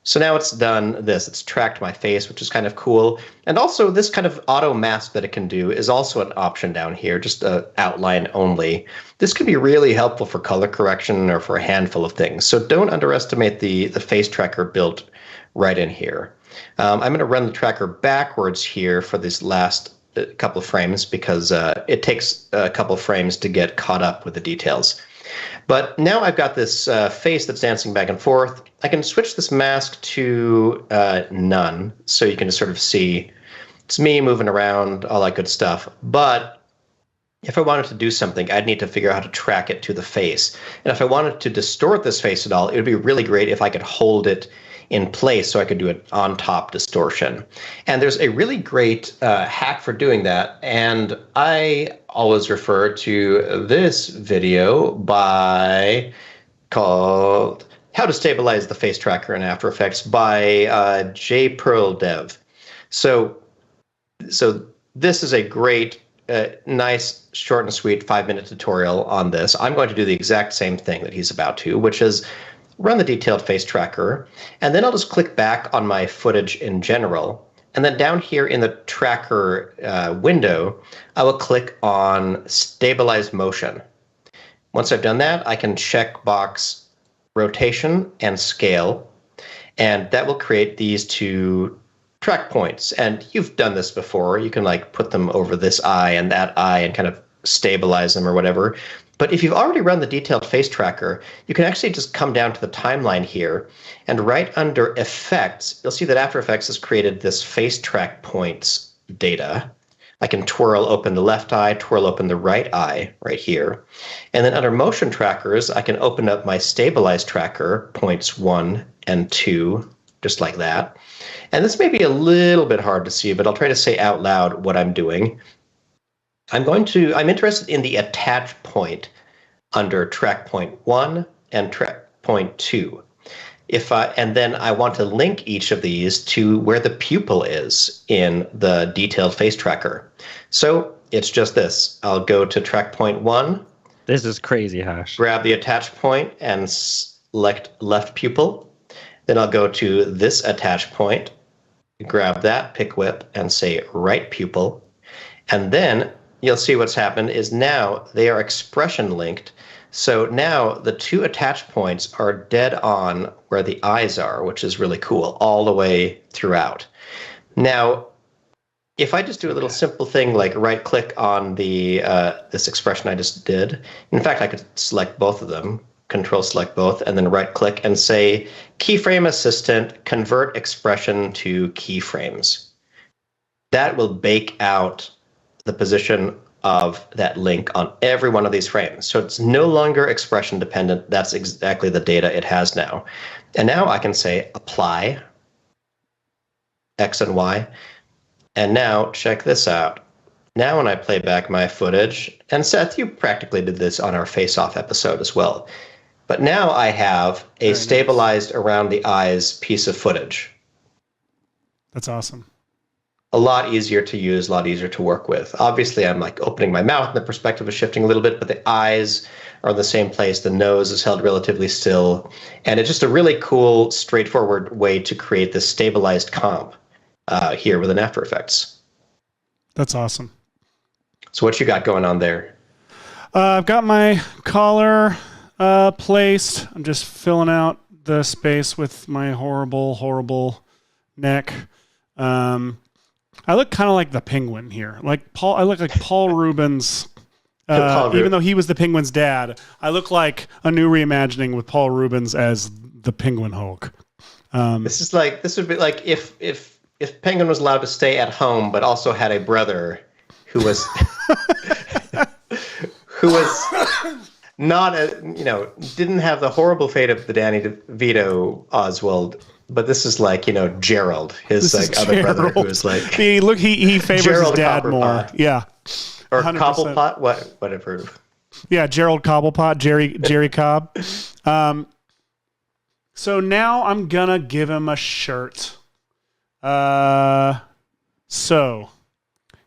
So now it's done this. It's tracked my face, which is kind of cool. And also this kind of auto mask that it can do is also an option down here, just outline only. This can be really helpful for color correction or for a handful of things. So don't underestimate the face tracker built right in here. I'm going to run the tracker backwards here for this last couple of frames because it takes a couple of frames to get caught up with the details. But now I've got this face that's dancing back and forth. I can switch this mask to none, so you can just sort of see it's me moving around, all that good stuff. But if I wanted to do something, I'd need to figure out how to track it to the face. And if I wanted to distort this face at all, it would be really great if I could hold it in place so I could do an on-top distortion. And there's a really great hack for doing that. And I always refer to this video called How to Stabilize the Face Tracker in After Effects by J. Pearl Dev. So this is a great, nice, short and sweet 5-minute tutorial on this. I'm going to do the exact same thing that he's about to, which is run the detailed face tracker, and then I'll just click back on my footage in general. And then down here in the tracker window, I will click on Stabilize Motion. Once I've done that, I can check box rotation and scale, and that will create these two track points. And you've done this before. You can like put them over this eye and that eye and kind of stabilize them or whatever. But if you've already run the detailed face tracker, you can actually just come down to the timeline here, and right under effects, you'll see that After Effects has created this face track points data. I can twirl open the left eye, twirl open the right eye right here. And then under motion trackers, I can open up my stabilized tracker, points 1 and 2, just like that. And this may be a little bit hard to see, but I'll try to say out loud what I'm doing. I'm interested in the attach point under track point 1 and track point 2. And then I want to link each of these to where the pupil is in the detailed face tracker. So it's just this. I'll go to track point 1. This is crazy, Hash. Grab the attach point and select left pupil. Then I'll go to this attach point, grab that pick whip and say right pupil. And then you'll see what's happened is now they are expression linked. So now the two attach points are dead on where the eyes are, which is really cool, all the way throughout. Now, if I just do a little simple thing like right click on the this expression I just did, in fact, I could select both of them, control select both, and then right click and say keyframe assistant, convert expression to keyframes. That will bake out the position of that link on every one of these frames. So it's no longer expression dependent. That's exactly the data it has now. And now I can say apply X and Y. And now check this out. Now when I play back my footage, and Seth, you practically did this on our Face Off episode as well. But now I have a stabilized around the eyes piece of footage. That's awesome. A lot easier to use, a lot easier to work with. Obviously, I'm like opening my mouth and the perspective is shifting a little bit, but the eyes are in the same place. The nose is held relatively still. And it's just a really cool, straightforward way to create this stabilized comp here within After Effects. That's awesome. So what you got going on there? I've got my collar placed. I'm just filling out the space with my horrible neck. I look kind of like the Penguin here. I look like Paul Rubens. Even though he was the Penguin's dad, I look like a new reimagining with Paul Rubens as the Penguin Hulk. This would be like if Penguin was allowed to stay at home, but also had a brother who was not didn't have the horrible fate of the Danny DeVito Oswald. But this is like, Gerald, his other brother, who is like he favors Gerald his dad Copperpot. More. Yeah. Or 100%. Cobblepot, whatever. Yeah, Gerald Cobblepot, Jerry Cobb. So now I'm gonna give him a shirt. So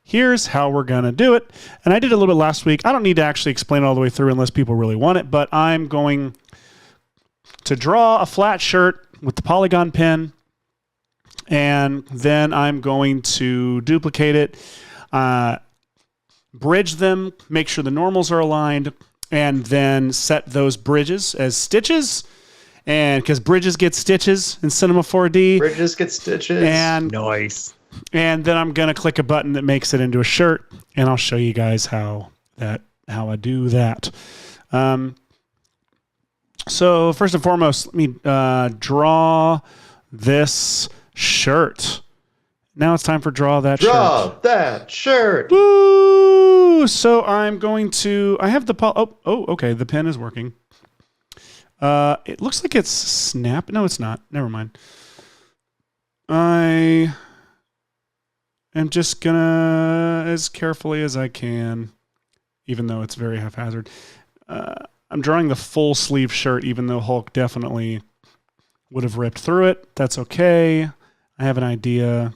here's how we're gonna do it. And I did a little bit last week. I don't need to actually explain it all the way through unless people really want it, but I'm going to draw a flat shirt with the polygon pen, and then I'm going to duplicate it, bridge them, make sure the normals are aligned, and then set those bridges as stitches. And because bridges get stitches in Cinema 4D. Bridges get stitches. And nice. And then I'm going to click a button that makes it into a shirt, and I'll show you guys how I do that. So first and foremost, let me draw this shirt. Now it's time for draw that shirt. Draw that shirt. Woo! So I'm going to. I have the. Okay. The pen is working. It looks like it's snap. No, it's not. Never mind. I am just gonna, as carefully as I can, even though it's very haphazard. I'm drawing the full sleeve shirt, even though Hulk definitely would have ripped through it. That's okay. I have an idea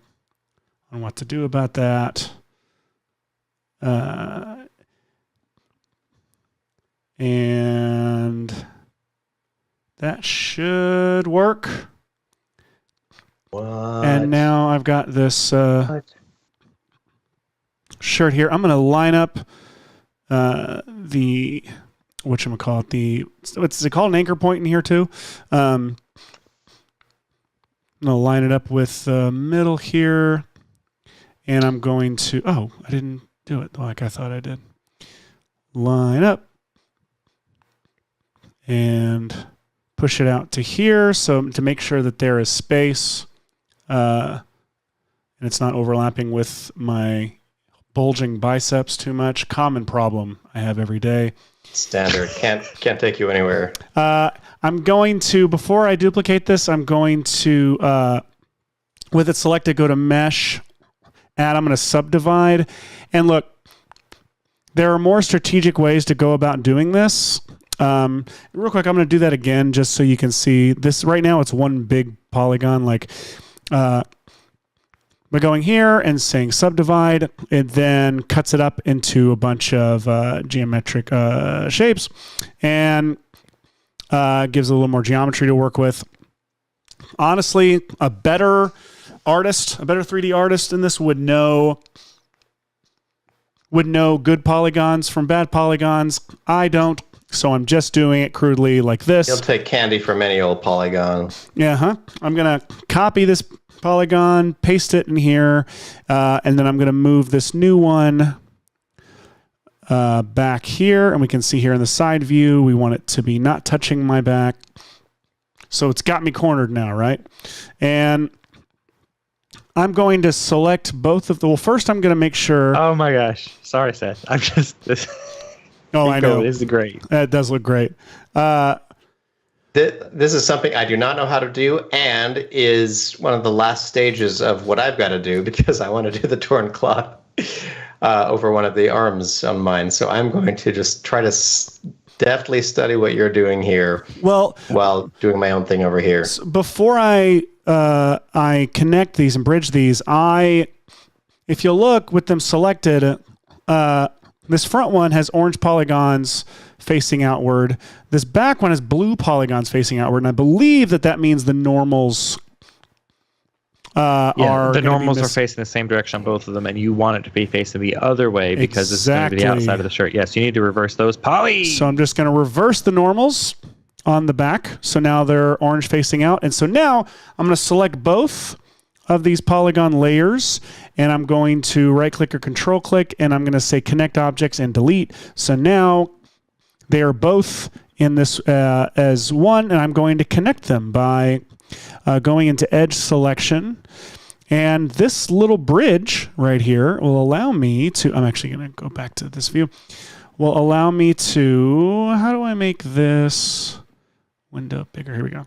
on what to do about that. And that should work. What? And now I've got this shirt here. I'm going to line up the... what's it called? An anchor point in here too. I'm going to line it up with the middle here, and I'm going to, I didn't do it like I thought I did. Line up and push it out to here. So to make sure that there is space, and it's not overlapping with my bulging biceps too much. Common problem I have every day. Standard. Can't take you anywhere. I'm going to, before I duplicate this, I'm going to, with it selected, go to Mesh, and I'm going to subdivide. And look, there are more strategic ways to go about doing this. Real quick, I'm going to do that again just so you can see this. Right now, it's one big polygon. By going here and saying subdivide, it then cuts it up into a bunch of geometric shapes and gives a little more geometry to work with. Honestly, a better 3D artist in this would know good polygons from bad polygons. I don't, so I'm just doing it crudely like this. You'll take candy from any old polygon. Yeah, I'm going to copy this polygon, paste it in here, and then I'm going to move this new one back here, and we can see here in the side view, we want it to be not touching my back. So it's got me cornered now, right? And I'm going to select both of the... Well, first I'm going to make sure... Oh my gosh. Sorry, Seth. I'm just... I know. This is great. It does look great. This is something I do not know how to do, and is one of the last stages of what I've got to do because I want to do the torn cloth over one of the arms on mine. So I'm going to just try to deftly study what you're doing here, while doing my own thing over here. Before I connect these and bridge these, if you look with them selected, this front one has orange polygons facing outward. This back one has blue polygons facing outward, and I believe that means the normals are the gonna be normals are facing the same direction on both of them, and you want it to be facing the other way because it's going to be the outside of the shirt. Yes, you need to reverse those poly. So I'm just going to reverse the normals on the back. So now they're orange facing out. And so now I'm going to select both of these polygon layers, and I'm going to right click or control click, and I'm going to say connect objects and delete. So now they are both in this as one, and I'm going to connect them by going into edge selection. And this little bridge right here will allow me to, I'm actually going to go back to this view, will allow me to, how do I make this window bigger? Here we go.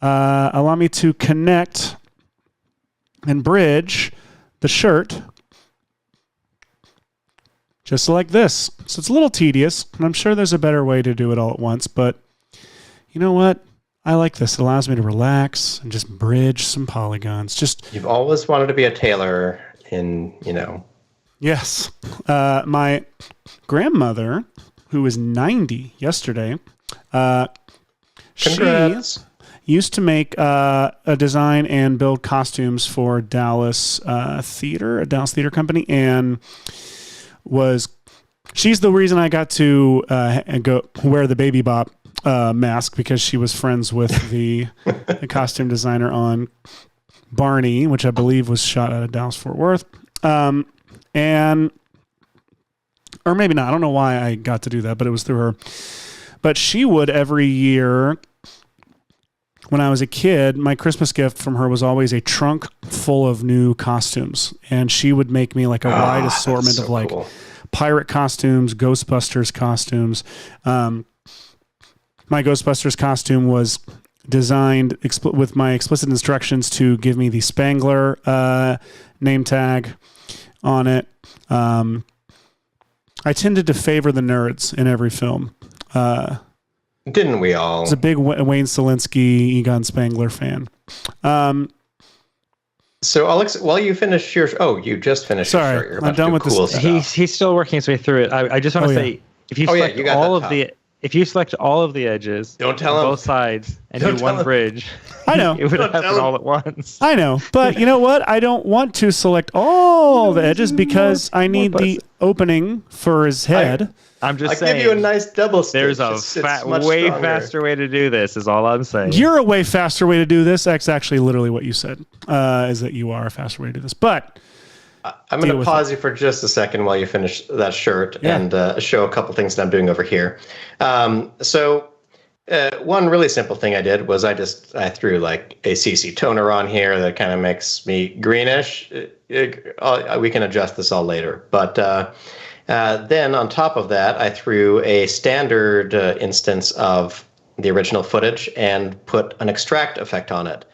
Allow me to connect and bridge the shirt just like this. So it's a little tedious, and I'm sure there's a better way to do it all at once, but you know what? I like this. It allows me to relax and just bridge some polygons. You've always wanted to be a tailor in, Yes. My grandmother, who was 90 yesterday, Congrats. she used to make a design and build costumes for Dallas Theater, a Dallas Theater company, and she's the reason I got to go wear the Baby Bop mask, because she was friends with the costume designer on Barney, which I believe was shot out of Dallas Fort Worth. Or maybe not. I don't know why I got to do that, but it was through her. But she would every year, when I was a kid, my Christmas gift from her was always a trunk full of new costumes. And she would make me like a wide assortment of cool. Pirate costumes, Ghostbusters costumes. My Ghostbusters costume was designed with my explicit instructions to give me the Spangler name tag on it. I tended to favor the nerds in every film. Didn't we all? I was a big Wayne Selinsky, Egon Spangler fan. So, Alex, while you finish your... Oh, you just finished your shirt. You're I'm done with cool this. He's still working his way through it. I just want to say, if you select if you select all of the edges, don't tell him. Both sides, and do one bridge, I know it would happen all at once. I know, but you know what? I don't want to select all the edges because I need the opening for his head. I'm just saying. I'll give you a nice double stitch. There's a way faster way to do this, is all I'm saying. You're a way faster way to do this. That's actually literally what you said, is that you are a faster way to do this. But I'm going to pause you for just a second while you finish that shirt and show a couple things that I'm doing over here. So one really simple thing I did was I threw like a CC toner on here that kind of makes me greenish. We can adjust this all later. But then on top of that, I threw a standard instance of the original footage and put an extract effect on it.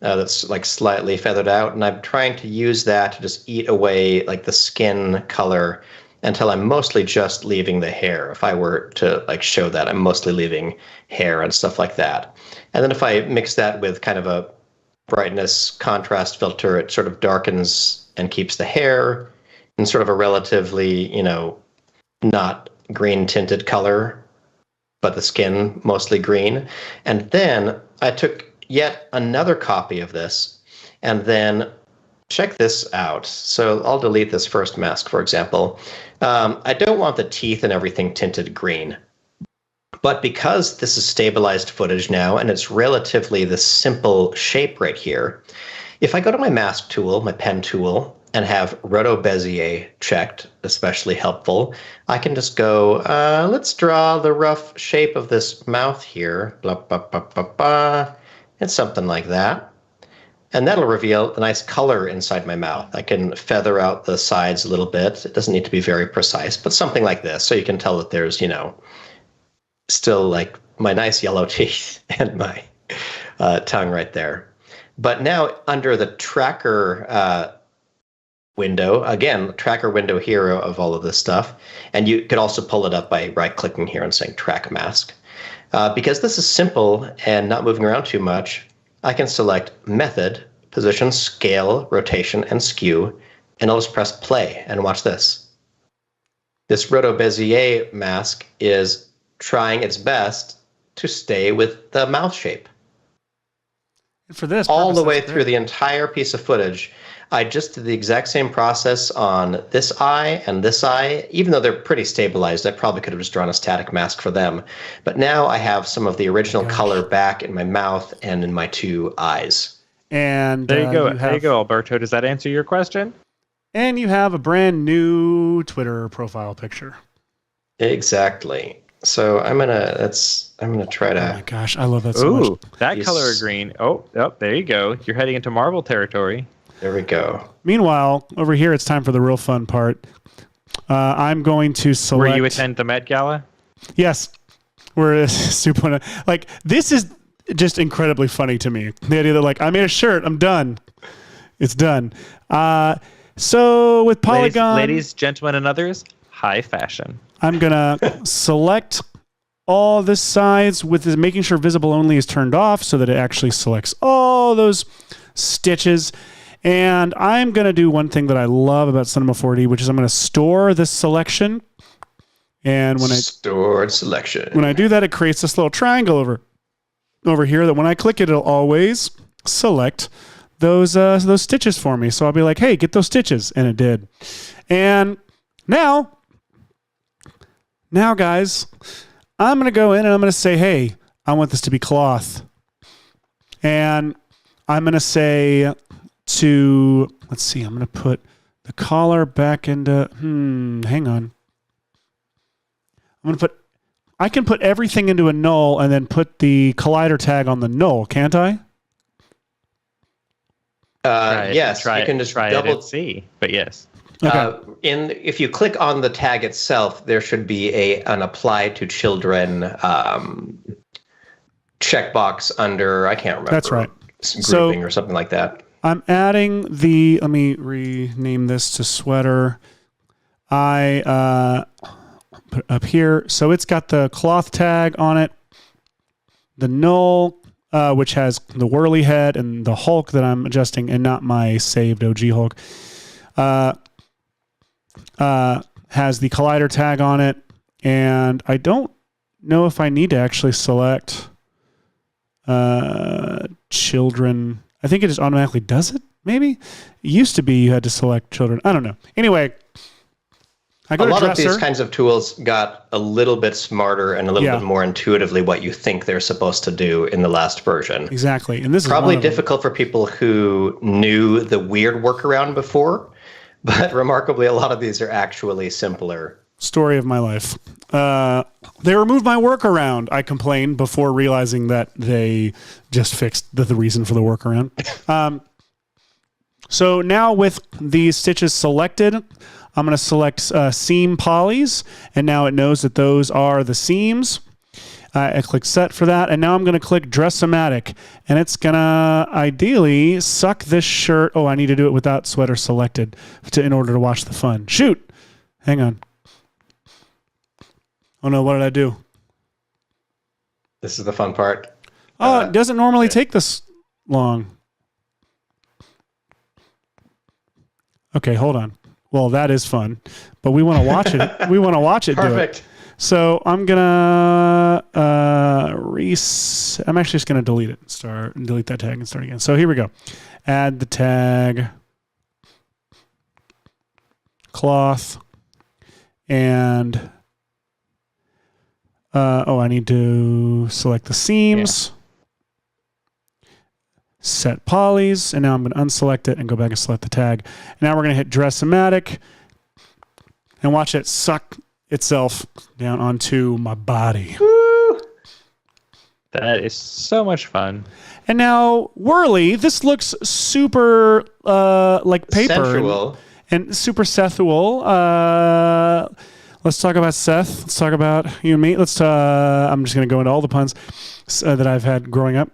That's like slightly feathered out, and I'm trying to use that to just eat away like the skin color until I'm mostly just leaving the hair. If I were to like show that, I'm mostly leaving hair and stuff like that. And then if I mix that with kind of a brightness contrast filter, it sort of darkens and keeps the hair in sort of a relatively, not green tinted color, but the skin mostly green. And then I took yet another copy of this, and then check this out. So I'll delete this first mask, for example. I don't want the teeth and everything tinted green, but because this is stabilized footage now, and it's relatively the simple shape right here, if I go to my mask tool, my pen tool, and have Roto Bezier checked, especially helpful, I can just go, let's draw the rough shape of this mouth here, blah, blah, blah, blah, blah. It's something like that. And that'll reveal a nice color inside my mouth. I can feather out the sides a little bit. It doesn't need to be very precise, but something like this. So you can tell that there's, still like my nice yellow teeth and my tongue right there. But now under the tracker window, again, tracker window here of all of this stuff. And you could also pull it up by right-clicking here and saying track mask. Because this is simple and not moving around too much, I can select Method, Position, Scale, Rotation, and Skew, and I'll just press play and watch this. This Roto Bezier mask is trying its best to stay with the mouth shape. For this all the purpose, way that's through great. the entire piece of footage. I just did the exact same process on this eye and this eye. Even though they're pretty stabilized, I probably could have just drawn a static mask for them. But now I have some of the original color back in my mouth and in my two eyes. And There you go. There you go, Alberto. Does that answer your question? And you have a brand new Twitter profile picture. Exactly. So I'm gonna try to. Oh my gosh, I love that so much. Ooh, that color green. Oh, there you go. You're heading into Marvel territory. There we go. Meanwhile, over here, it's time for the real fun part. I'm going to select. Were you attend the Met Gala? Yes, we're super. Like, this is just incredibly funny to me. The idea that, like, I made a shirt, I'm done. It's done. So with Polygon, ladies, gentlemen, and others, high fashion. I'm gonna select all the sides with this, making sure visible only is turned off so that it actually selects all those stitches. And I'm going to do one thing that I love about Cinema 4D, which is I'm going to store this selection. And when stored selection. When I do that, it creates this little triangle over here that when I click it, it'll always select those stitches for me. So I'll be like, hey, get those stitches. And it did. And now guys, I'm going to go in and I'm going to say, hey, I want this to be cloth. And I'm going to say let's see, I'm going to put the collar back into, hang on. I can put everything into a null and then put the collider tag on the null, can't I? Yes, you can just try double it and see, but yes. Okay. If you click on the tag itself, there should be an apply to children checkbox under, I can't remember. That's right. Grouping or something like that. I'm adding let me rename this to sweater. I put up here. So it's got the cloth tag on it, the null, which has the whirly head and the Hulk that I'm adjusting and not my saved OG Hulk. Has the collider tag on it. And I don't know if I need to actually select children. I think it just automatically does it, maybe? It used to be you had to select children. I don't know. Anyway, I go to lot dresser. of these kinds of tools got a little bit smarter and a little bit more intuitively what you think they're supposed to do in the last version. Exactly. And this probably is difficult for people who knew the weird workaround before, but remarkably, a lot of these are actually simpler. Story of my life. They removed my workaround, I complained before realizing that they just fixed the reason for the workaround. So now with these stitches selected, I'm going to select seam polys, and now it knows that those are the seams. I click set for that, and now I'm going to click Dress-O-Matic, and it's going to ideally suck this shirt. Oh, I need to do it without sweater selected in order to watch the fun. Shoot! Hang on. Oh no, what did I do? This is the fun part. Oh, it doesn't normally take this long. Okay, hold on. Well, that is fun, but we want to watch it. We want to watch it. Perfect. Do it. So I'm gonna I'm actually just gonna delete it. Delete that tag and start again. So here we go. Add the tag cloth and I need to select the seams. Set polys, and now I'm going to unselect it and go back and select the tag. And now we're going to hit Dress-O-Matic and watch it suck itself down onto my body. Woo! That is so much fun. And now, Whirly, this looks super like paper. Sensual. And super Sethual. Let's talk about Seth. Let's talk about you and me. I'm just going to go into all the puns that I've had growing up.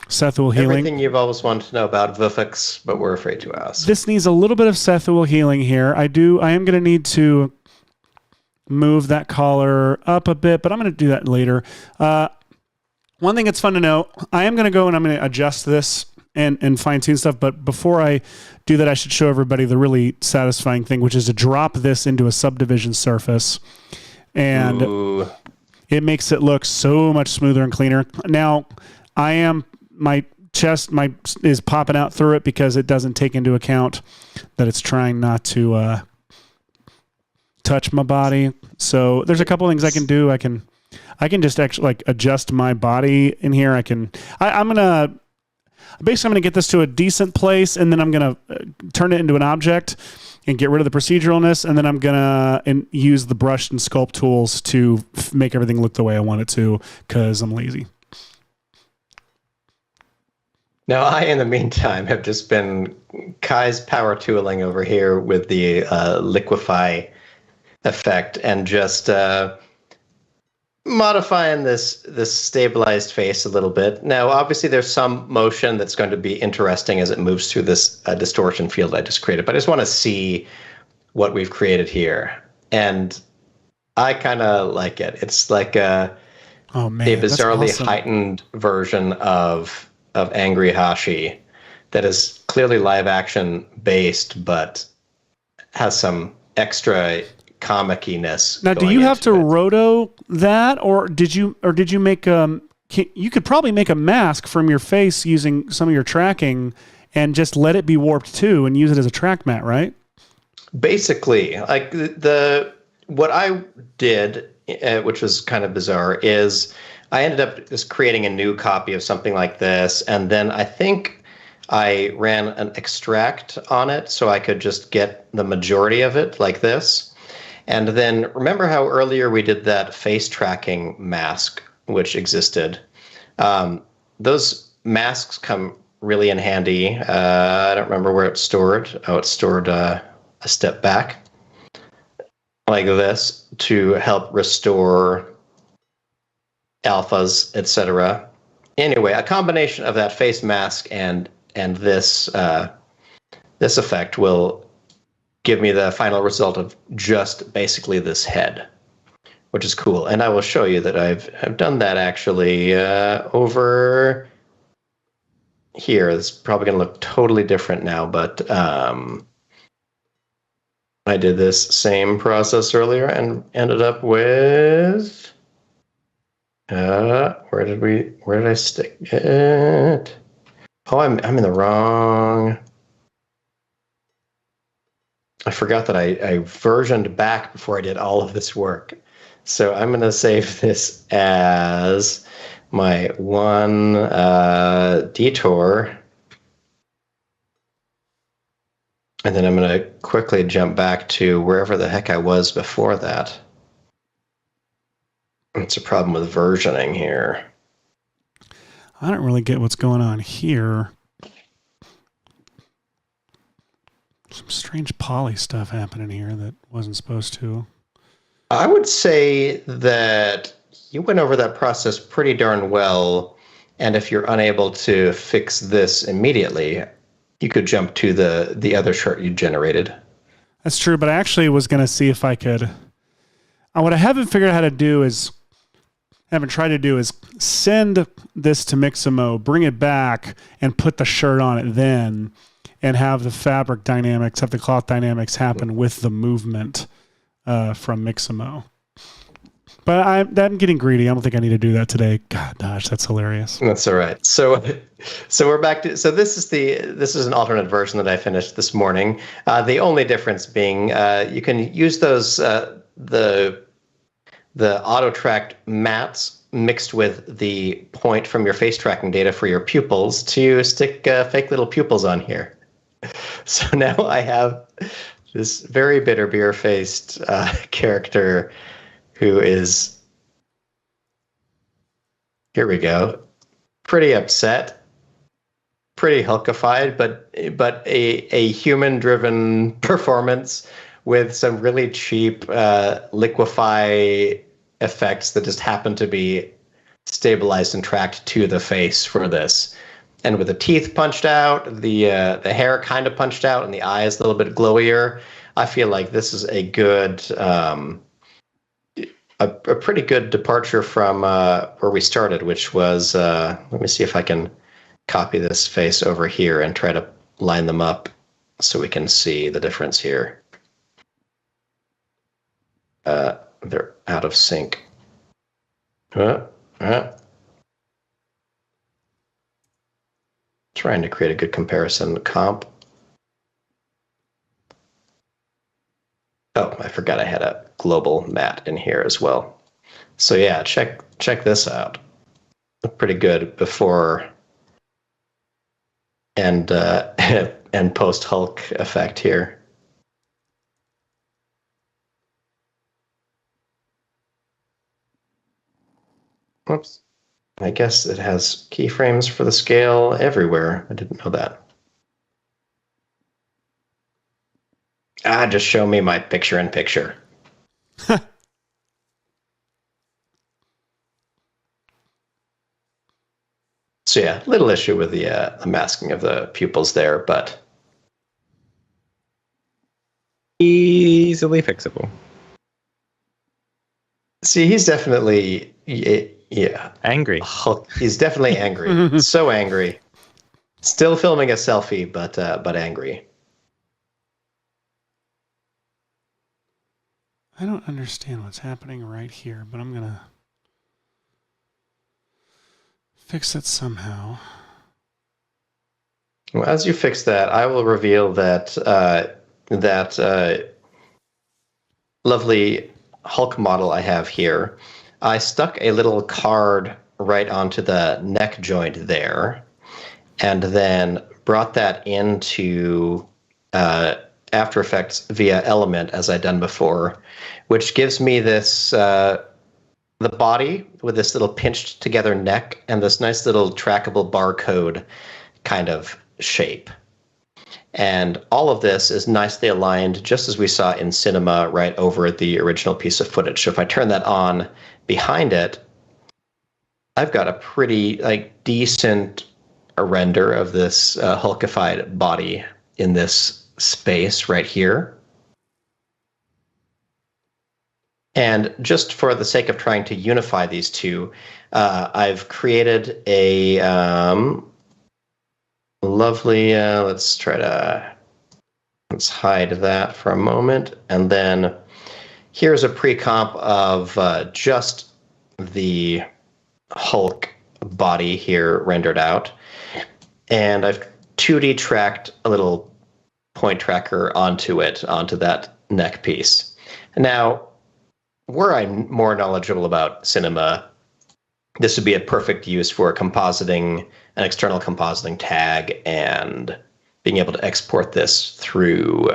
Sethual healing. Everything you've always wanted to know about VFX, but we're afraid to ask. This needs a little bit of Sethual healing here. I am going to need to move that collar up a bit, but I'm going to do that later. One thing that's fun to know, I am going to go and I'm going to adjust this and fine-tune stuff, but before I do that, I should show everybody the really satisfying thing, which is to drop this into a subdivision surface. And it makes it look so much smoother and cleaner. Now, my chest is popping out through it because it doesn't take into account that it's trying not to touch my body. So there's a couple things I can do. I can just actually like adjust my body in here. I'm gonna get this to a decent place, and then I'm gonna turn it into an object and get rid of the proceduralness, and then I'm gonna use the brush and sculpt tools to make everything look the way I want it to, because I'm lazy. Now, I, in the meantime, have just been Kai's power tooling over here with the Liquify effect, and just modifying this stabilized face a little bit. Now, obviously, there's some motion that's going to be interesting as it moves through this distortion field I just created, but I just want to see what we've created here. And I kind of like it. It's like a bizarrely awesome, heightened version of Angry Hashi that is clearly live action based, but has some extra comic-iness. Now, do you have to roto that, or did you make you could probably make a mask from your face using some of your tracking and just let it be warped too and use it as a track mat, right? Basically, like what I did, which was kind of bizarre, is I ended up just creating a new copy of something like this, and then I think I ran an extract on it so I could just get the majority of it like this. And then remember how earlier we did that face tracking mask, which existed. Those masks come really in handy. I don't remember where it's stored. Oh, it's stored a step back like this to help restore alphas, etc. Anyway, a combination of that face mask and this effect will give me the final result of just basically this head, which is cool. And I will show you that I've done that actually over here. It's probably going to look totally different now, but I did this same process earlier and ended up with where did I stick it? Oh, I'm in the wrong. I forgot that I versioned back before I did all of this work. So I'm going to save this as my one detour. And then I'm going to quickly jump back to wherever the heck I was before that. It's a problem with versioning here. I don't really get what's going on here. Some strange poly stuff happening here that wasn't supposed to. I would say that you went over that process pretty darn well, and if you're unable to fix this immediately, you could jump to the other chart you generated. That's true, but I actually was going to see if I could. What I haven't figured out how to do is, send this to Mixamo, bring it back, and put the shirt on it then, and have the fabric dynamics, have the cloth dynamics happen with the movement from Mixamo. But I'm getting greedy. I don't think I need to do that today. God, gosh, that's hilarious. That's all right. So we're back to. So this is an alternate version that I finished this morning. The only difference being you can use those the auto tracked mats mixed with the point from your face tracking data for your pupils to stick fake little pupils on here. So now I have this very bitter beer-faced character who is, here we go, pretty upset, pretty Hulkified, but a human-driven performance with some really cheap Liquify effects that just happen to be stabilized and tracked to the face for this. And with the teeth punched out, the hair kind of punched out, and the eyes a little bit glowier, I feel like this is a good, a pretty good departure from where we started, which was, let me see if I can copy this face over here and try to line them up so we can see the difference here. They're out of sync. trying to create a good comparison comp. Oh, I forgot I had a global mat in here as well. So yeah, check this out. Pretty good before and and post Hulk effect here. Whoops. I guess it has keyframes for the scale everywhere. I didn't know that. Just show me my picture-in-picture. So yeah, little issue with the masking of the pupils there, but easily fixable. See, he's definitely yeah angry. He's definitely angry. So angry. Still filming a selfie, but angry. I don't understand what's happening right here, but I'm gonna fix it somehow. Well, as you fix that, I will reveal that lovely Hulk model I have here. I stuck a little card right onto the neck joint there, and then brought that into After Effects via Element, as I'd done before, which gives me this the body with this little pinched together neck and this nice little trackable barcode kind of shape. And all of this is nicely aligned, just as we saw in cinema, right over the original piece of footage. So if I turn that on behind it, I've got a pretty decent render of this Hulkified body in this space right here. And just for the sake of trying to unify these two, I've created a lovely, let's hide that for a moment. And then here's a pre-comp of just the Hulk body here rendered out. And I've 2D tracked a little point tracker onto that neck piece. Now, were I more knowledgeable about cinema, this would be a perfect use for compositing, an external compositing tag, and being able to export this through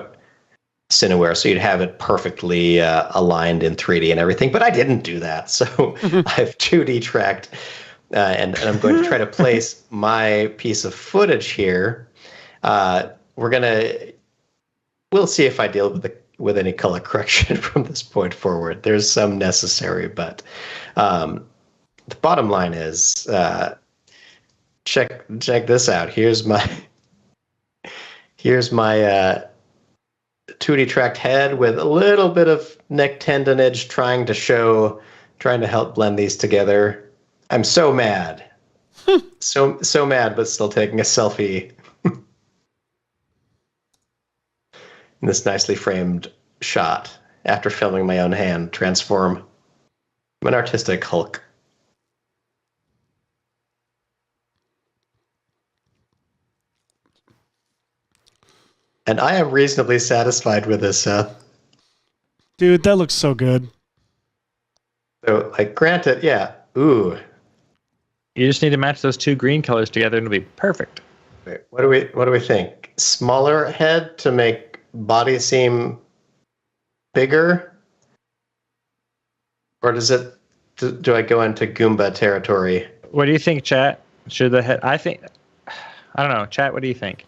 Cineware, so you'd have it perfectly aligned in 3D and everything. But I didn't do that, so I've 2D tracked, and I'm going to try to place my piece of footage here. We'll see if I deal with any color correction from this point forward. There's some necessary, but the bottom line is, check this out. Here's my 2D tracked head with a little bit of neck tendonage, trying to help blend these together. I'm so mad. so mad, but still taking a selfie in this nicely framed shot after filming my own hand transform. I'm an artistic Hulk. And I am reasonably satisfied with this, Seth. Dude, that looks so good. So, granted, yeah. Ooh. You just need to match those two green colors together and it'll be perfect. Wait, what do we think? Smaller head to make body seem bigger? Or do I go into Goomba territory? What do you think, chat? Should the head, I don't know, chat, what do you think?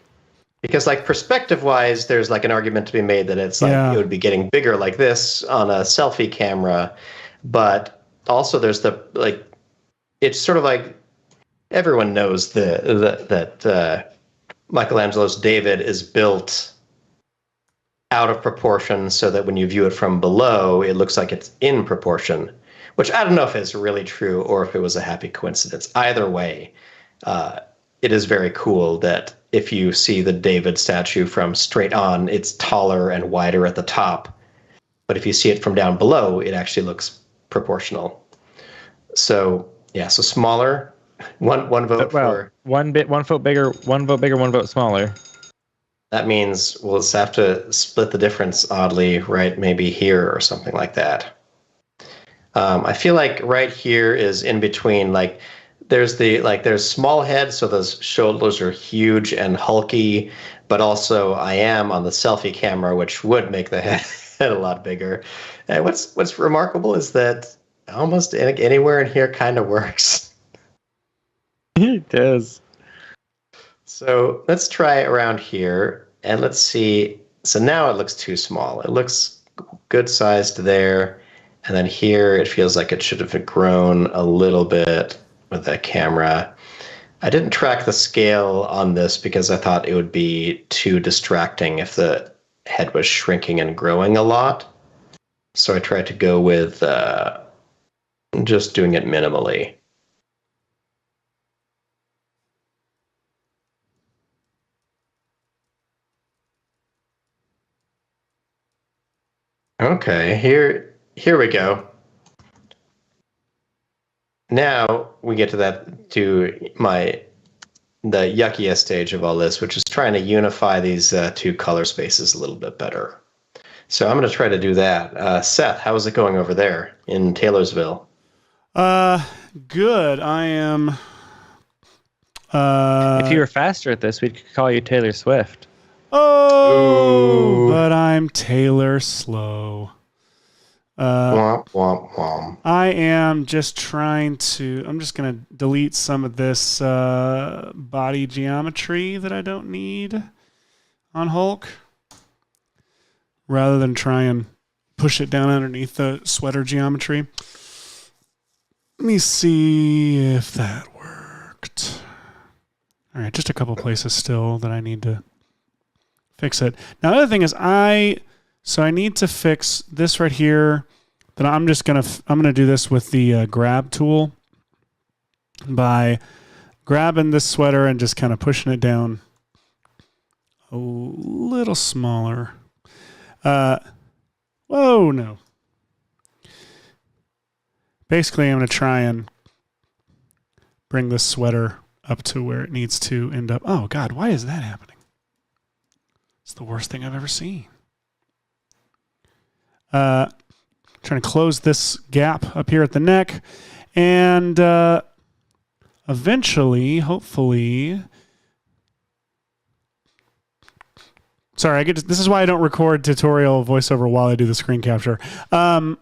Because perspective-wise, there's an argument to be made that it's it would be getting bigger like this on a selfie camera, but also there's it's sort of everyone knows that Michelangelo's David is built out of proportion so that when you view it from below, it looks like it's in proportion, which I don't know if it's really true or if it was a happy coincidence. Either way, it is very cool that if you see the David statue from straight on, it's taller and wider at the top. But if you see it from down below, it actually looks proportional. So, yeah, so smaller One vote for. One vote bigger, 1 vote smaller. That means we'll just have to split the difference oddly, right? Maybe here or something like that. I feel like right here is in between. Like there's small head, so those shoulders are huge and hulky, but also I am on the selfie camera, which would make the head a lot bigger. And what's remarkable is that almost anywhere in here kind of works. It does. So let's try around here and let's see. So now it looks too small. It looks good sized there. And then here it feels like it should have grown a little bit with that camera. I didn't track the scale on this because I thought it would be too distracting if the head was shrinking and growing a lot. So I tried to go with just doing it minimally. Okay, here we go. Now we get to the yuckiest stage of all this, which is trying to unify these two color spaces a little bit better. So I'm going to try to do that. Seth, how is it going over there in Taylorsville? Good. I am. If you were faster at this, we could call you Taylor Swift. Oh, but I'm Taylor slow. Womp, womp, womp. I am just trying to. I'm just going to delete some of this body geometry that I don't need on Hulk, rather than try and push it down underneath the sweater geometry. Let me see if that worked. All right, just a couple places still that I need to fix it. Now, the other thing is I need to fix this right here. Then I'm gonna do this with the grab tool by grabbing this sweater and just kind of pushing it down a little smaller. Whoa, no. Basically, I'm gonna try and bring this sweater up to where it needs to end up. Oh God, why is that happening? It's the worst thing I've ever seen. Trying to close this gap up here at the neck, and eventually, hopefully. Sorry, this is why I don't record tutorial voiceover while I do the screen capture. I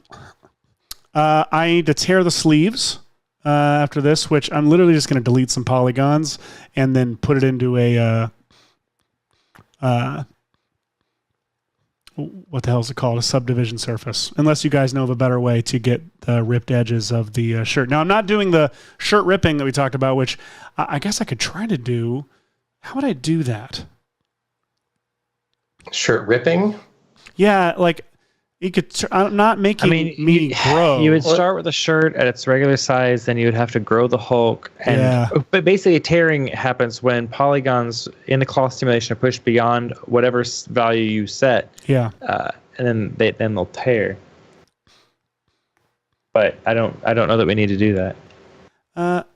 need to tear the sleeves after this, which I'm literally just going to delete some polygons and then put it into a what the hell is it called? A subdivision surface. Unless you guys know of a better way to get the ripped edges of the shirt. Now, I'm not doing the shirt ripping that we talked about, which I guess I could try to do. How would I do that? Shirt ripping? Yeah, like you could. I'm not making me grow. You would start with a shirt at its regular size, then you would have to grow the Hulk. But basically, tearing happens when polygons in the cloth simulation are pushed beyond whatever value you set. Yeah. And then they'll tear. But I don't know that we need to do that.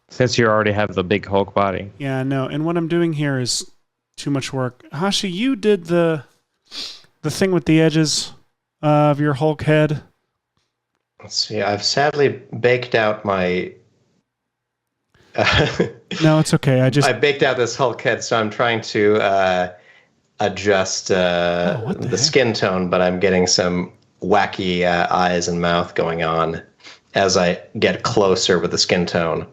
Since you already have the big Hulk body. Yeah, no. And what I'm doing here is too much work. Hashi, you did the thing with the edges of your Hulk head. Let's see. I've sadly baked out my. No, it's okay. I baked out this Hulk head, so I'm trying to adjust the skin tone, but I'm getting some wacky eyes and mouth going on as I get closer with the skin tone.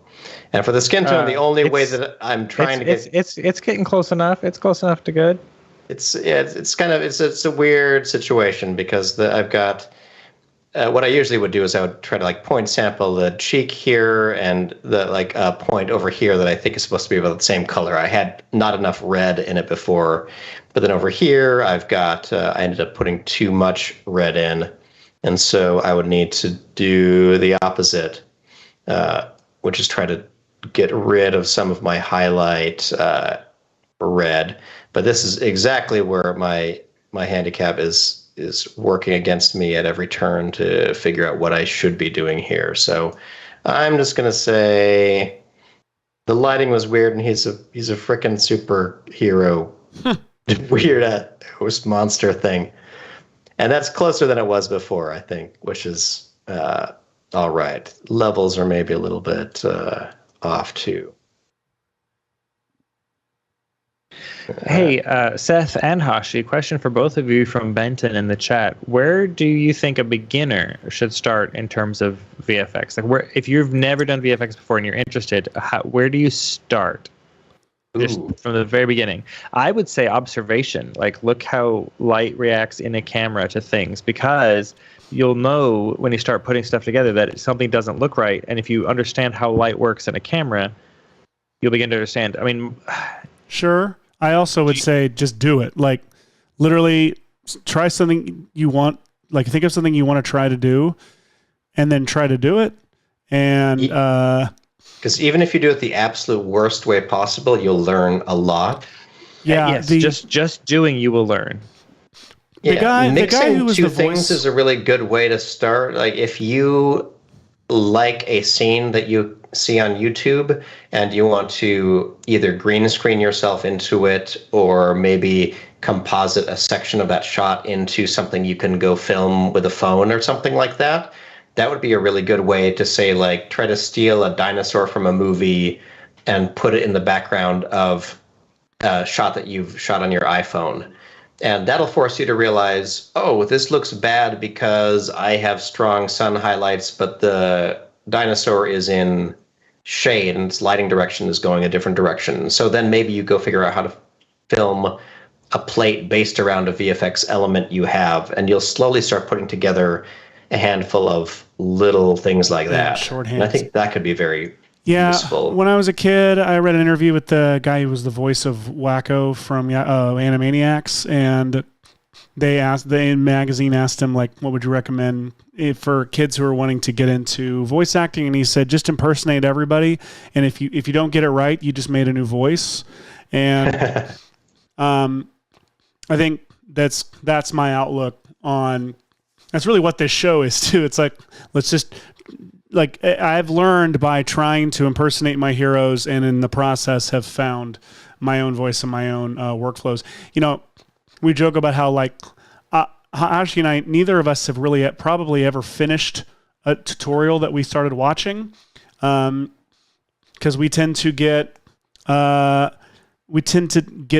And for the skin tone, the only way that I'm trying to get it's getting close enough. It's close enough to good. It's a weird situation because I've got what I usually would do is I would try to like point sample the cheek here and the point over here that I think is supposed to be about the same color. I had not enough red in it before, but then over here I've got I ended up putting too much red in, and so I would need to do the opposite, which is try to get rid of some of my highlight red. But this is exactly where my handicap is working against me at every turn to figure out what I should be doing here. So I'm just going to say the lighting was weird, and he's a freaking superhero, weird host monster thing, and that's closer than it was before, I think, which is all right. Levels are maybe a little bit off too. Hey, Seth and Hashi, question for both of you from Benton in the chat. Where do you think a beginner should start in terms of VFX? Like, where, if you've never done VFX before and you're interested, where do you start? Just from the very beginning. I would say observation. Like, look how light reacts in a camera to things, because you'll know when you start putting stuff together that something doesn't look right. And if you understand how light works in a camera, you'll begin to understand. I mean, sure. I also would say just do it. Like, literally try something you want. Like, think of something you want to try to do, and then try to do it. And because even if you do it the absolute worst way possible, you'll learn a lot. Yeah, yes, just doing, you will learn. Yeah, mixing who two things is a really good way to start. Like, if you like a scene that you see on YouTube and you want to either green screen yourself into it, or maybe composite a section of that shot into something you can go film with a phone or something like that, that would be a really good way to say, like, try to steal a dinosaur from a movie and put it in the background of a shot that you've shot on your iPhone. And that'll force you to realize, oh, this looks bad because I have strong sun highlights, but the dinosaur is in shade and its lighting direction is going a different direction. So then maybe you go figure out how to film a plate based around a VFX element you have, and you'll slowly start putting together a handful of little things like that. Shorthands. And I think that could be very useful. When I was a kid, I read an interview with the guy who was the voice of Wacko from Animaniacs, and the magazine asked him, like, what would you recommend for kids who are wanting to get into voice acting? And he said, just impersonate everybody, and if you don't get it right, you just made a new voice. And I think that's my outlook on. That's really what this show is too. It's like, let's just, like, I've learned by trying to impersonate my heroes, and in the process have found my own voice and my own workflows. You know, we joke about how, like, Hashi and I, neither of us have really probably ever finished a tutorial that we started watching, because we tend to get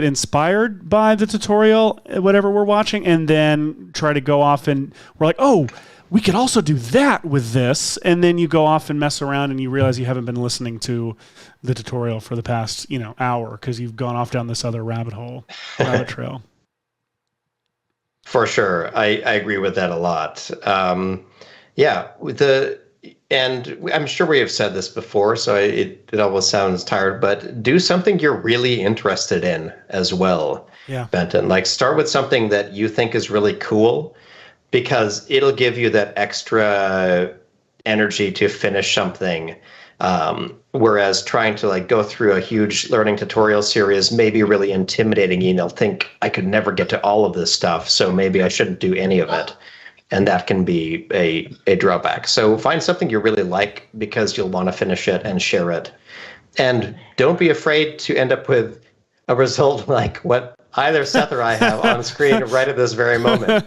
inspired by the tutorial, whatever we're watching, and then try to go off, and we're like, oh, we could also do that with this. And then you go off and mess around, and you realize you haven't been listening to the tutorial for the past, hour, because you've gone off down this other rabbit trail. For sure. I agree with that a lot. And I'm sure we have said this before, so it almost sounds tired, but do something you're really interested in as well, Benton. Like, start with something that you think is really cool, because it'll give you that extra energy to finish something. Whereas trying to, like, go through a huge learning tutorial series may be really intimidating. You'll think, I could never get to all of this stuff, so maybe I shouldn't do any of it. And that can be a drawback. So find something you really like, because you'll want to finish it and share it. And don't be afraid to end up with a result like what either Seth or I have on screen right at this very moment.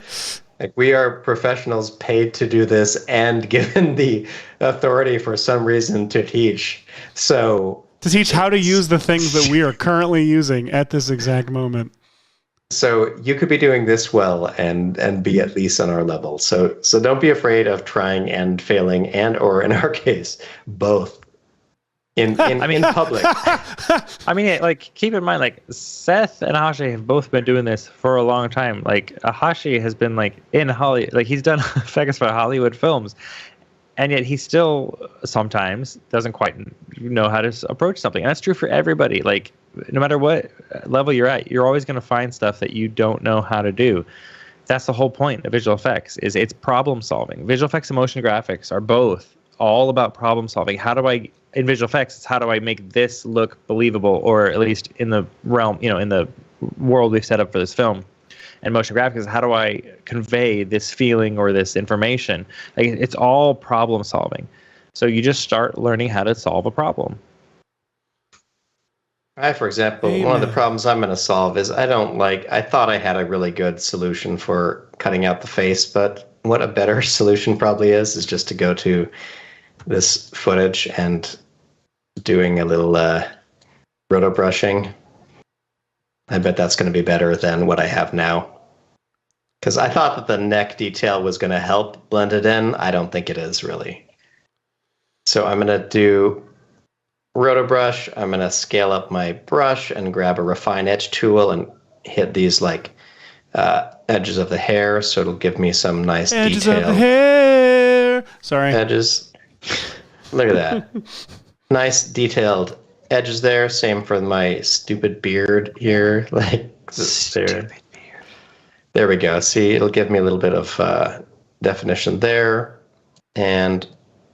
Like, we are professionals paid to do this and given the authority for some reason to teach. So to teach how to use the things that we are currently using at this exact moment. So you could be doing this well and be at least on our level. So don't be afraid of trying and failing, and, or in our case, both. In public. I mean, like, keep in mind, like, Seth and Hashi have both been doing this for a long time. Like, Hashi has been, like, in Hollywood, like, he's done effects for Hollywood films, and yet he still sometimes doesn't quite know how to approach something. And that's true for everybody. Like, no matter what level you're at, you're always going to find stuff that you don't know how to do. That's the whole point of visual effects, is it's problem solving. Visual effects and motion graphics are both all about problem solving. In visual effects, it's how do I make this look believable, or at least in the realm, in the world we've set up for this film. And motion graphics is how do I convey this feeling or this information? Like, it's all problem solving. So you just start learning how to solve a problem. For example, one of the problems I'm going to solve is I thought I had a really good solution for cutting out the face, but what a better solution probably is just to go to this footage and doing a little roto brushing. I bet that's going to be better than what I have now. Because I thought that the neck detail was going to help blend it in. I don't think it is, really. So I'm going to do roto brush. I'm going to scale up my brush and grab a refine edge tool and hit these edges of the hair, so it'll give me some nice edges detail. Edges of the hair. Sorry. Edges. Look at that. Nice detailed edges there. Same for my stupid beard here. Stupid beard. There we go. See, it'll give me a little bit of definition there. And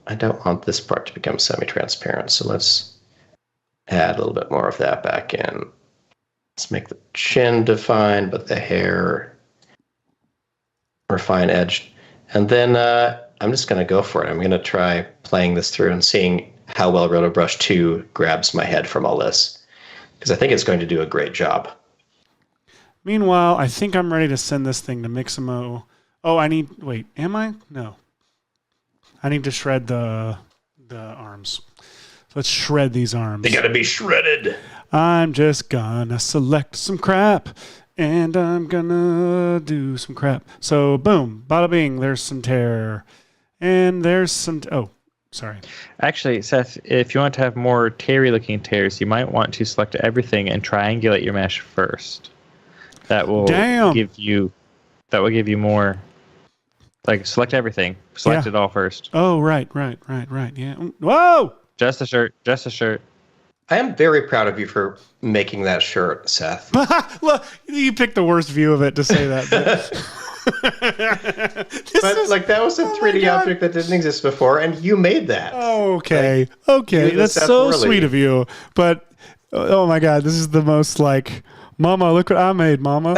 I don't want this part to become semi-transparent, so let's add a little bit more of that back in. Let's make the chin defined, but the hair refine edged. And then I'm just going to go for it. I'm going to try playing this through and seeing how well RotoBrush 2 grabs my head from all this, because I think it's going to do a great job. Meanwhile, I think I'm ready to send this thing to Mixamo. Oh, am I? No. I need to shred the arms. Let's shred these arms. They got to be shredded. I'm just gonna select some crap, and I'm gonna do some crap. So, boom, bada bing, there's some tear. And there's some... sorry. Actually, Seth, if you want to have more terry-looking tears, you might want to select everything and triangulate your mesh first. That will give you more... select everything. Select it all first. Oh, right. Yeah. Whoa! Just a shirt. I am very proud of you for making that shirt, Seth. Look, you picked the worst view of it to say that. That was a 3D object that didn't exist before, and you made that. Okay. That's so sweet of you. But, oh my God, this is the most Mama, look what I made, Mama.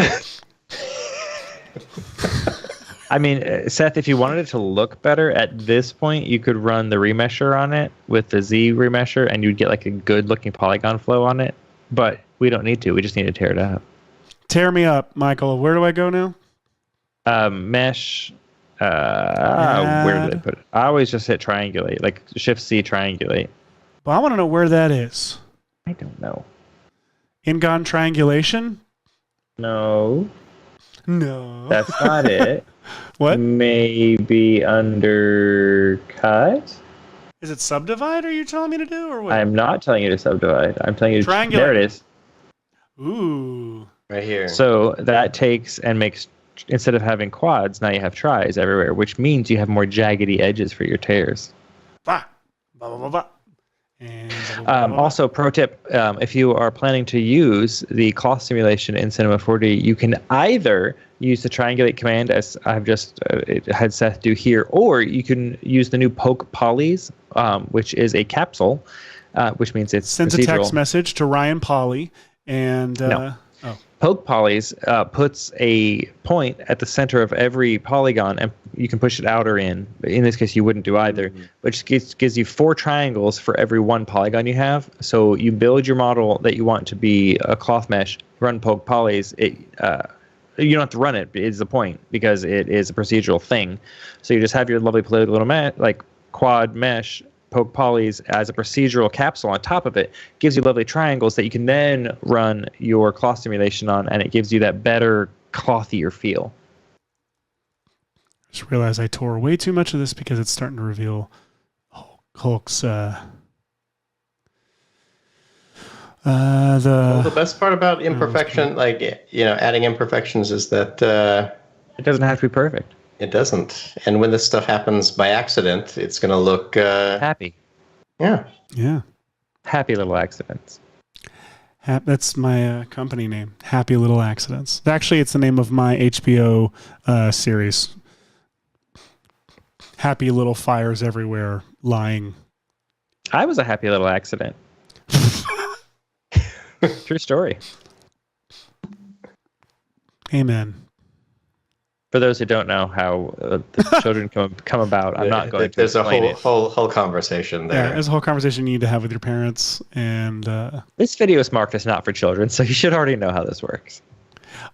I mean, Seth, if you wanted it to look better at this point, you could run the remesher on it with the Z remesher, and you'd get a good looking polygon flow on it. But we don't need to. We just need to tear it up. Tear me up, Michael. Where do I go now? Mesh. Where did I put it? I always just hit triangulate, Shift C triangulate. Well, I want to know where that is. I don't know. Ingon triangulation? No. That's not it. What? Maybe undercut? Is it subdivide? Are you telling me to do, or what? I'm not telling you to subdivide. I'm telling you to triangulate. There it is. Ooh. Right here. So that takes and makes, instead of having quads, now you have tris everywhere, which means you have more jaggedy edges for your tears. Also, pro tip, if you are planning to use the cloth simulation in Cinema 4D, you can either use the triangulate command, as I've just had Seth do here, or you can use the new poke polys, which is a capsule, which means it's sends procedural. A text message to Ryan Polly, and Poke polys puts a point at the center of every polygon, and you can push it out or in. In this case, you wouldn't do either, which gives you 4 triangles for every 1 polygon you have. So you build your model that you want to be a cloth mesh, run poke polys. You don't have to run it, is the point, because it is a procedural thing. So you just have your lovely little quad mesh, poke polys as a procedural capsule on top of it, gives you lovely triangles that you can then run your cloth simulation on, and it gives you that better clothier feel. Just realized I tore way too much of this because it's starting to reveal Hulk's the best part about imperfection, adding imperfections, is that it doesn't have to be perfect. It doesn't. And when this stuff happens by accident, it's going to look... happy. Yeah. Yeah. Happy little accidents. That's my company name, Happy Little Accidents. Actually, it's the name of my HBO series. Happy little fires everywhere, lying. I was a happy little accident. True story. Amen. For those who don't know how the children come about, I'm not going to There's a explain it. whole conversation there. Yeah, there's a whole conversation you need to have with your parents. And This video is marked as not for children, so you should already know how this works.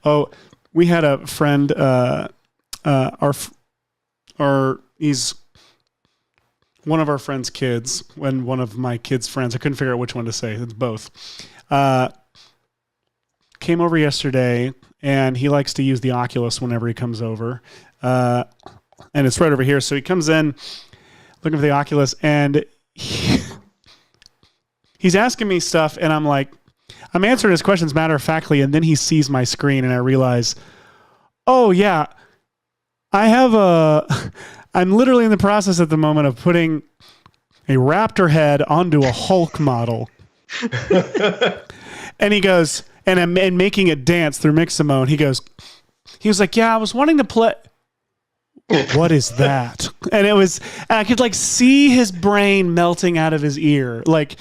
oh, we had a friend. He's one of our friends' kids, and one of my kids' friends. I couldn't figure out which one to say. It's both. Came over yesterday, and he likes to use the Oculus whenever he comes over. And it's right over here. So he comes in looking for the Oculus, and he's asking me stuff, and I'm like, I'm answering his questions matter-of-factly, and then he sees my screen, and I realize, oh, yeah, I'm literally in the process at the moment of putting a raptor head onto a Hulk model. And he goes, and making it dance through Mixamo. He was like, yeah, I was wanting to play. What is that? And I could like see his brain melting out of his ear. Like,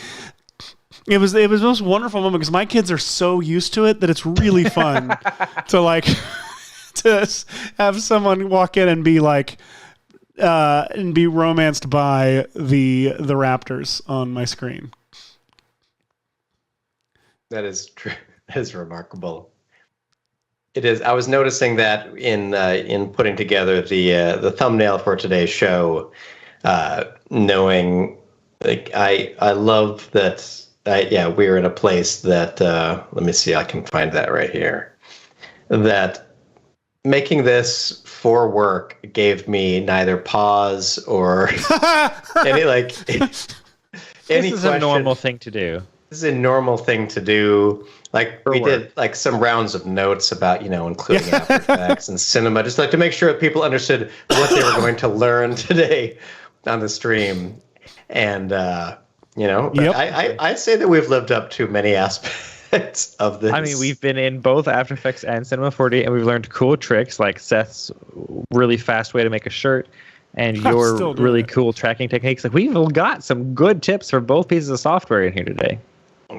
it was the most wonderful moment because my kids are so used to it that it's really fun to like to have someone walk in and be like and be romanced by the raptors on my screen. That is true. That is remarkable. It is. I was noticing that in putting together the thumbnail for today's show, knowing like I love that. We're in a place that let me see. I can find that right here. That making this for work gave me neither pause or any like. This is a normal thing to do. This is a normal thing to do. Like we did like some rounds of notes about, including After Effects and cinema, just like to make sure that people understood what they were going to learn today on the stream. And, I say that we've lived up to many aspects of this. I mean, we've been in both After Effects and Cinema 4D, and we've learned cool tricks like Seth's really fast way to make a shirt and your really cool tracking techniques. Like we've got some good tips for both pieces of software in here today.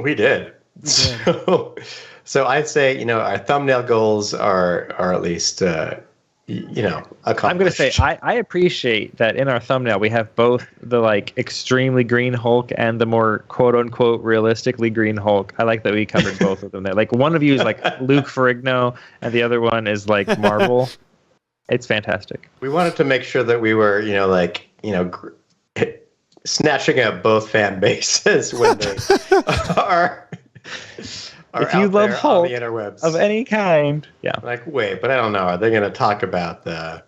We did. So I'd say, our thumbnail goals are at least, accomplished. I'm going to say, I appreciate that in our thumbnail, we have both the like extremely green Hulk and the more quote unquote realistically green Hulk. I like that we covered both of them there. Like one of you is like Luke Ferrigno and the other one is like Marvel. It's fantastic. We wanted to make sure that we were, snatching up both fan bases when they are if you love Hulk on the interwebs of any kind, yeah. Like, wait, but I don't know. Are they going to talk about the?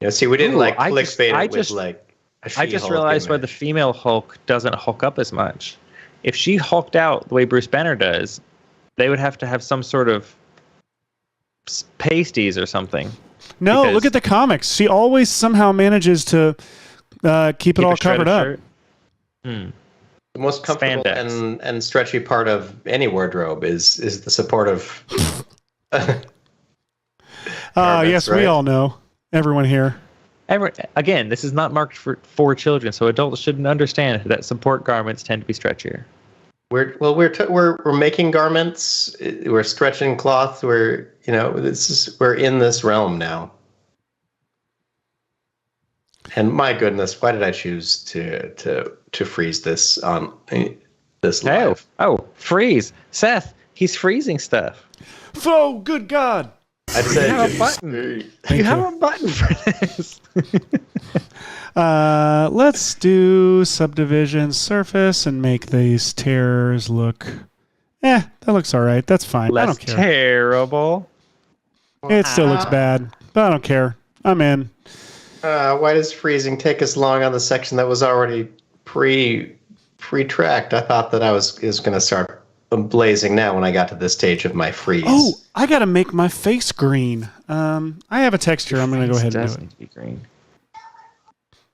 See, we didn't clickbait it with like. I just realized why the female Hulk doesn't Hulk up as much. If she hulked out the way Bruce Banner does, they would have to have some sort of pasties or something. No, look at the comics. She always somehow manages to keep it all covered up. The most comfortable and stretchy part of any wardrobe is the support of. Yes, right? We all know. Everyone here. Again, this is not marked for children, so adults shouldn't understand that support garments tend to be stretchier. We're making garments. We're stretching cloth. We're in this realm now. And my goodness, why did I choose to freeze this on this live? Oh, freeze. Seth, he's freezing stuff. Oh, good God. I said you have a button. You have a button for this. Let's do subdivision surface and make these tears look... that looks all right. That's fine. I don't care. Terrible. It still looks bad, but I don't care. I'm in. Why does freezing take as long on the section that was already pre-tracked? I thought that I was going to start blazing now when I got to this stage of my freeze. Oh, I got to make my face green. I have a texture. I'm going to go ahead and do it. Need to be green.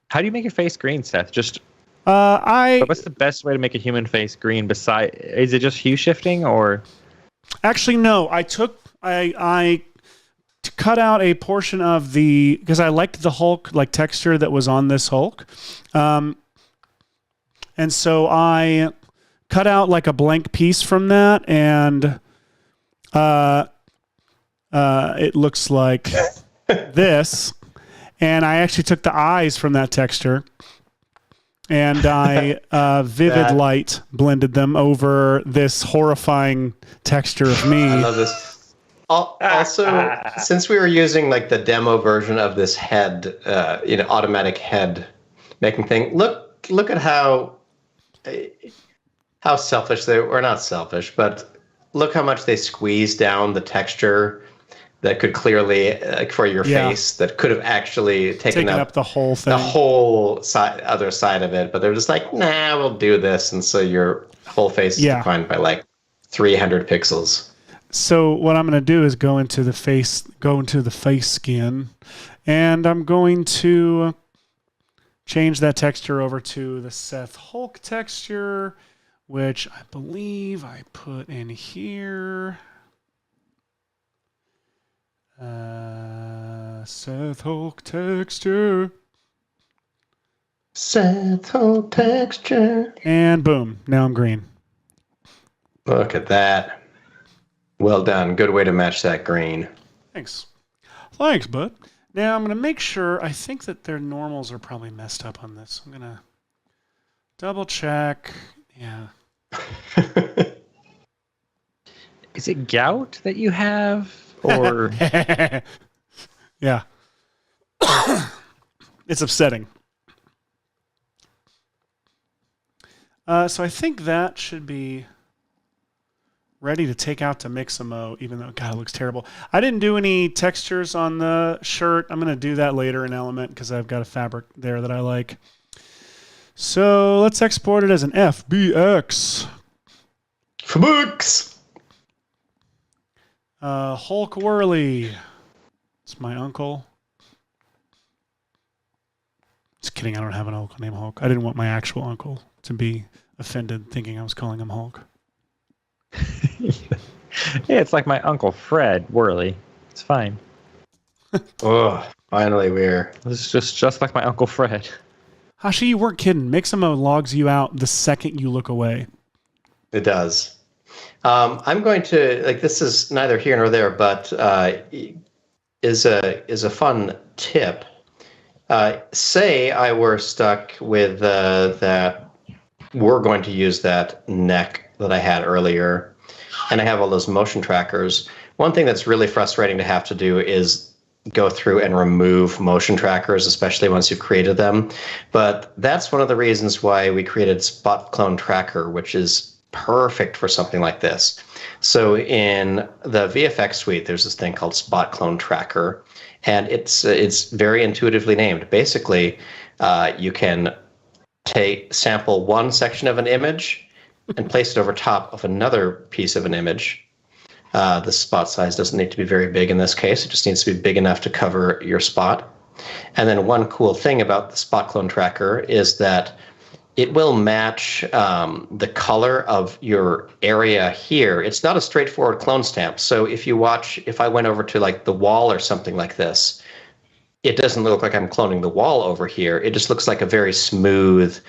How do you make your face green, Seth? Just what's the best way to make a human face green? Is it just hue shifting or? Actually, no. I cut out a portion of because I liked the Hulk like texture that was on this Hulk, and so I cut out like a blank piece from that, and it looks like this. And I actually took the eyes from that texture and I vivid light blended them over this horrifying texture of me. I love this. Also, since we were using like the demo version of this head, automatic head making thing, look at how selfish they were. Not selfish, but look how much they squeezed down the texture that could clearly, for your face, that could have actually taken up the whole thing, the whole other side of it. But they're just like, nah, we'll do this, and so your whole face is defined by like 300 pixels. So what I'm going to do is go into the face skin, and I'm going to change that texture over to the Seth Hulk texture, which I believe I put in here. Seth Hulk texture. Seth Hulk texture. And boom, now I'm green. Look at that. Well done. Good way to match that green. Thanks, bud. Now I'm going to make sure, I think that their normals are probably messed up on this. I'm going to double check. Yeah. Is it gout that you have? Or yeah. It's upsetting. So I think that should be ready to take out to Mixamo, even though, God, it looks terrible. I didn't do any textures on the shirt. I'm going to do that later in Element because I've got a fabric there that I like. So let's export it as an FBX. FBX! Hulk Whirly. It's my uncle. Just kidding, I don't have an uncle named Hulk. I didn't want my actual uncle to be offended thinking I was calling him Hulk. Yeah, it's like my Uncle Fred Whirly. It's fine. Oh, finally It's just like my Uncle Fred. Hashi, you weren't kidding. Mixamo logs you out the second you look away. It does. I'm going to, this is neither here nor there, but is a fun tip. Say I were stuck with that, we're going to use that neck that I had earlier, and I have all those motion trackers. One thing that's really frustrating to have to do is go through and remove motion trackers, especially once you've created them. But that's one of the reasons why we created Spot Clone Tracker, which is perfect for something like this. So in the VFX suite, there's this thing called Spot Clone Tracker, and it's very intuitively named. Basically, you can sample one section of an image and place it over top of another piece of an image. The spot size doesn't need to be very big in this case. It just needs to be big enough to cover your spot. And then one cool thing about the Spot Clone Tracker is that it will match the color of your area here. It's not a straightforward clone stamp. So if I went over to like the wall or something like this, it doesn't look like I'm cloning the wall over here. It just looks like a very smooth,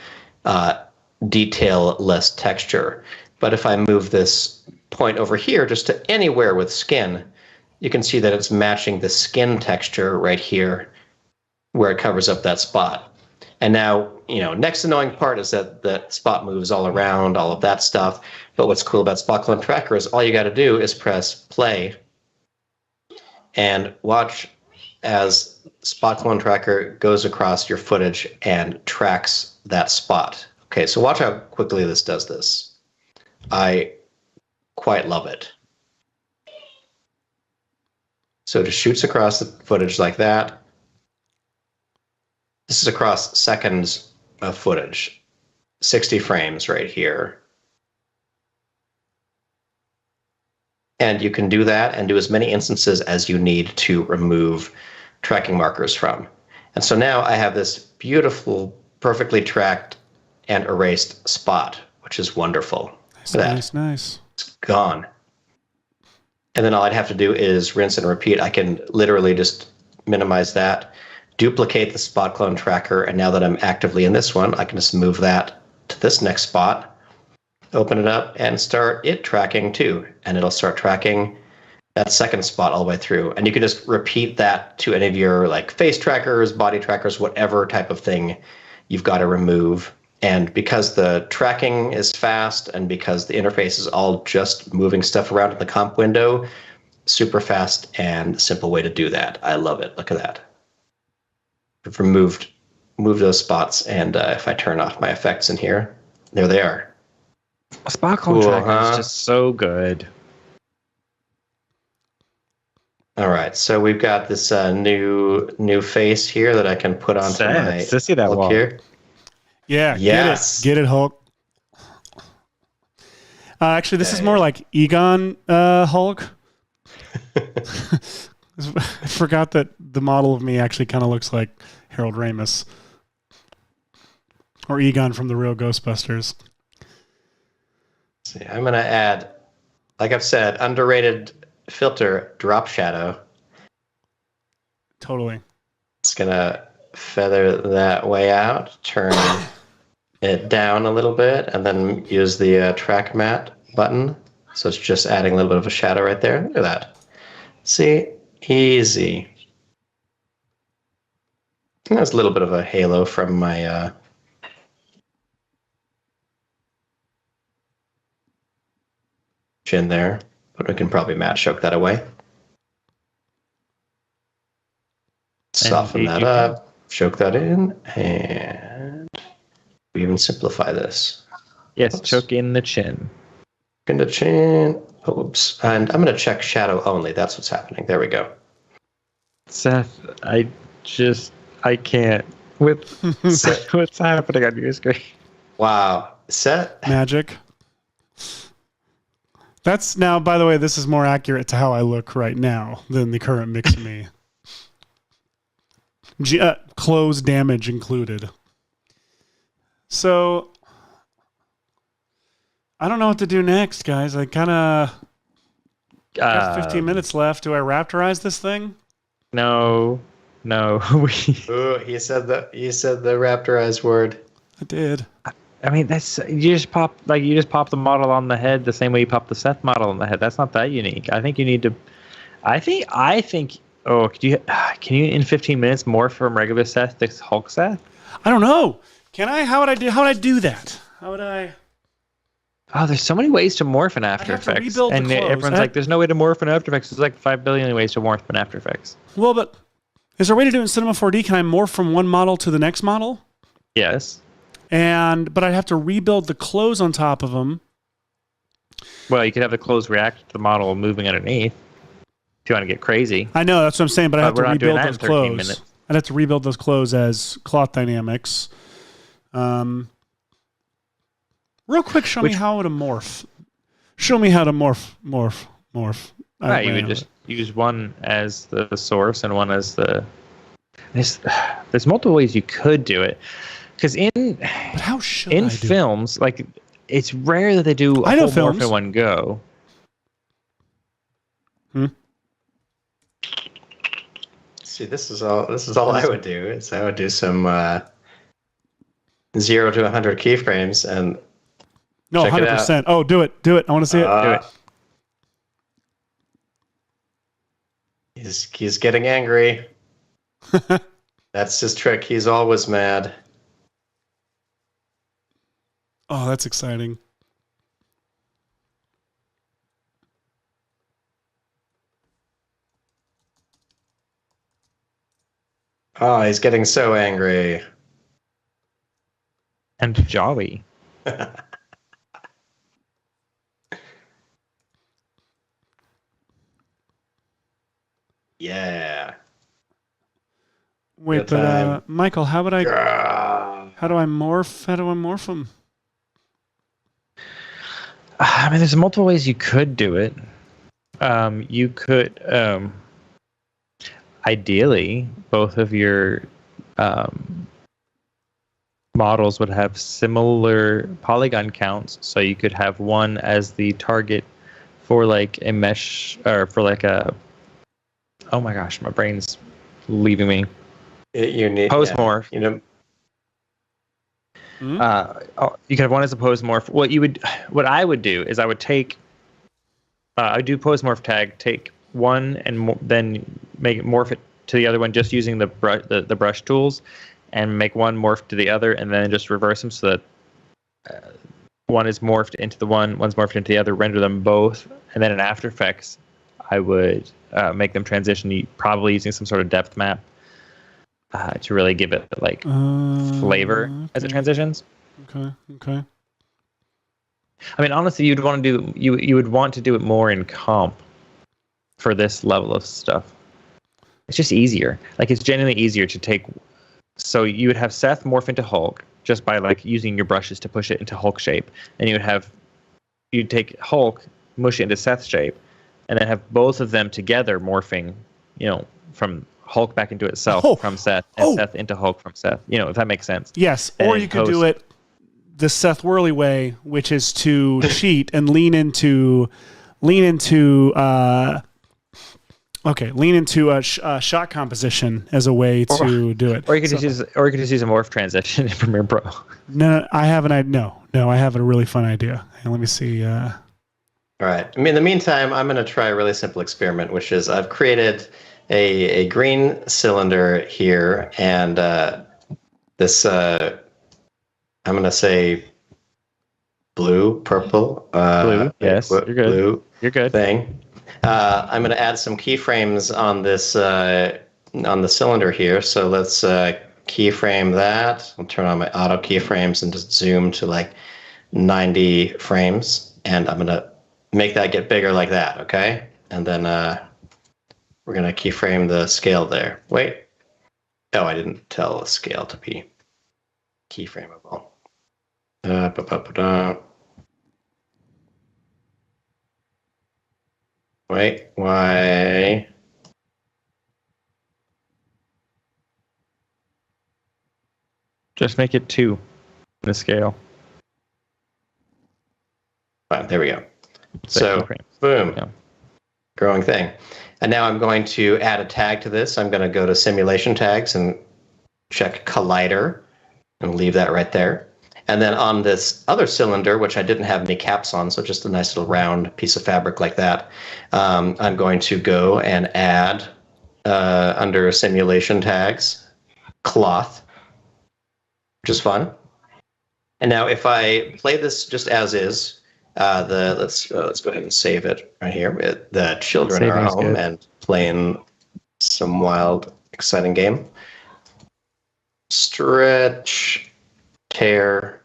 detail-less texture. But if I move this point over here just to anywhere with skin, you can see that it's matching the skin texture right here where it covers up that spot. And now, next annoying part is that the spot moves all around, all of that stuff. But what's cool about Spot Clone Tracker is all you got to do is press play and watch as Spot Clone Tracker goes across your footage and tracks that spot. Okay, so watch how quickly this does this. I quite love it. So it just shoots across the footage like that. This is across seconds of footage, 60 frames right here. And you can do that and do as many instances as you need to remove tracking markers from. And so now I have this beautiful, perfectly tracked and erased spot, which is wonderful. Nice. It's gone. And then all I'd have to do is rinse and repeat. I can literally just minimize that, duplicate the Spot Clone Tracker, and now that I'm actively in this one, I can just move that to this next spot, open it up, and start it tracking too. And it'll start tracking that second spot all the way through. And you can just repeat that to any of your like face trackers, body trackers, whatever type of thing you've got to remove. And because the tracking is fast and because the interface is all just moving stuff around in the comp window, super fast and simple way to do that. I love it. Look at that. I've moved those spots, and if I turn off my effects in here, there they are. Spot clone tracker is just so good. All right, so we've got this new face here that I can put onto my to see that Hulk wall. here. Yeah, yes. Get it, Hulk. Actually, this is more like Egon Hulk. I forgot that the model of me actually kind of looks like Harold Ramis. Or Egon from the real Ghostbusters. See, I'm going to add, like I've said, underrated filter, drop shadow. Totally. It's going to feather that way out, turn it down a little bit, and then use the track matte button. So it's just adding a little bit of a shadow right there. Look at that. See? Easy. There's a little bit of a halo from my chin there, but we can probably matte choke that away. Soften that up, choke that in, and we even simplify this. Yes, Oops. choke in the chin. In the chin. Oops. And I'm going to check shadow only. That's what's happening. There we go. Seth, I can't with what's happening on your screen. Wow. Set. Magic. That's now, by the way, this is more accurate to how I look right now than the current mix of me. Close damage included. So, I don't know what to do next, guys. I kind of got 15 minutes left. Do I raptorize this thing? Ooh, No. he said the raptorized word. I did. I mean, that's you just pop the model on the head the same way you pop the Seth model on the head. That's not that unique. I think you need to. I think. Oh, can you in 15 minutes morph from regular Seth to Hulk Seth? I don't know. Can I? How would I do that? How would I? Oh, there's so many ways to morph in After Effects, and everyone's like, "There's no way to morph in After Effects." There's like 5 billion ways to morph in After Effects. Well, but is there a way to do it in Cinema 4D? Can I morph from one model to the next model? Yes. But I'd have to rebuild the clothes on top of them. Well, you could have the clothes react to the model moving underneath. If you want to get crazy. I know, that's what I'm saying, but I have to rebuild those clothes. Minutes. I'd have to rebuild those clothes as cloth dynamics. Real quick, show me how to morph. Show me how to morph. Right, you would just use one as the source and one as the. There's multiple ways you could do it, because but how should in films, like it's rare that they do a whole morph in one go. See, this is all I would do. Is I would do some 0 to 100 keyframes and. No, 100%. Oh, do it. I want to see it. Do it. He's getting angry. That's his trick. He's always mad. Oh, that's exciting. Oh, he's getting so angry. And jolly. Yeah. Wait, but Michael, how do I morph? How do I morph them? I mean, there's multiple ways you could do it. You could, ideally, both of your models would have similar polygon counts, so you could have one as the target for like a mesh or for like a. Oh my gosh, my brain's leaving me. You need pose morph. You know. You could have one as a pose morph. What I would do is I would take. I'd do pose morph tag. Take one and then morph it to the other one just using the brush tools, and make one morph to the other, and then just reverse them so that one is morphed into the one's morphed into the other, render them both, and then in After Effects, I would make them transition, probably using some sort of depth map to really give it like flavor as it transitions. Okay. I mean, honestly, you would want to do it more in comp for this level of stuff. It's just easier. Like, it's genuinely easier to take. So you would have Seth morph into Hulk just by like using your brushes to push it into Hulk shape, and you'd take Hulk, mush it into Seth shape, and then have both of them together morphing, from Hulk back into itself from Seth, and Seth into Hulk from Seth. If that makes sense. Yes, or you could do it the Seth Worley way, which is to cheat and lean into shot composition as a way to do it. Or you could just use a morph transition in Premiere Pro. No, I have a really fun idea. Let me see. All right. In the meantime, I'm going to try a really simple experiment, which is I've created a green cylinder here, and this I'm going to say blue, purple. Blue. Yes, you're good. Blue. You're good. Thing. I'm going to add some keyframes on this on the cylinder here. So let's keyframe that. I'll turn on my auto keyframes and just zoom to like 90 frames, and I'm going to make that get bigger like that. Okay, and then we're going to keyframe the scale there. Wait. Oh, I didn't tell the scale to be keyframeable. Wait, why? Just make it 2 in the scale. Fine, there we go. So, boom. Yeah. Growing thing. And now I'm going to add a tag to this. I'm going to go to simulation tags and check collider and leave that right there. And then on this other cylinder, which I didn't have any caps on, so just a nice little round piece of fabric like that, I'm going to go and add, under simulation tags, cloth, which is fun. And now if I play this just as is, let's go ahead and save it right here. The children are home and playing some wild, exciting game. Stretch, tear.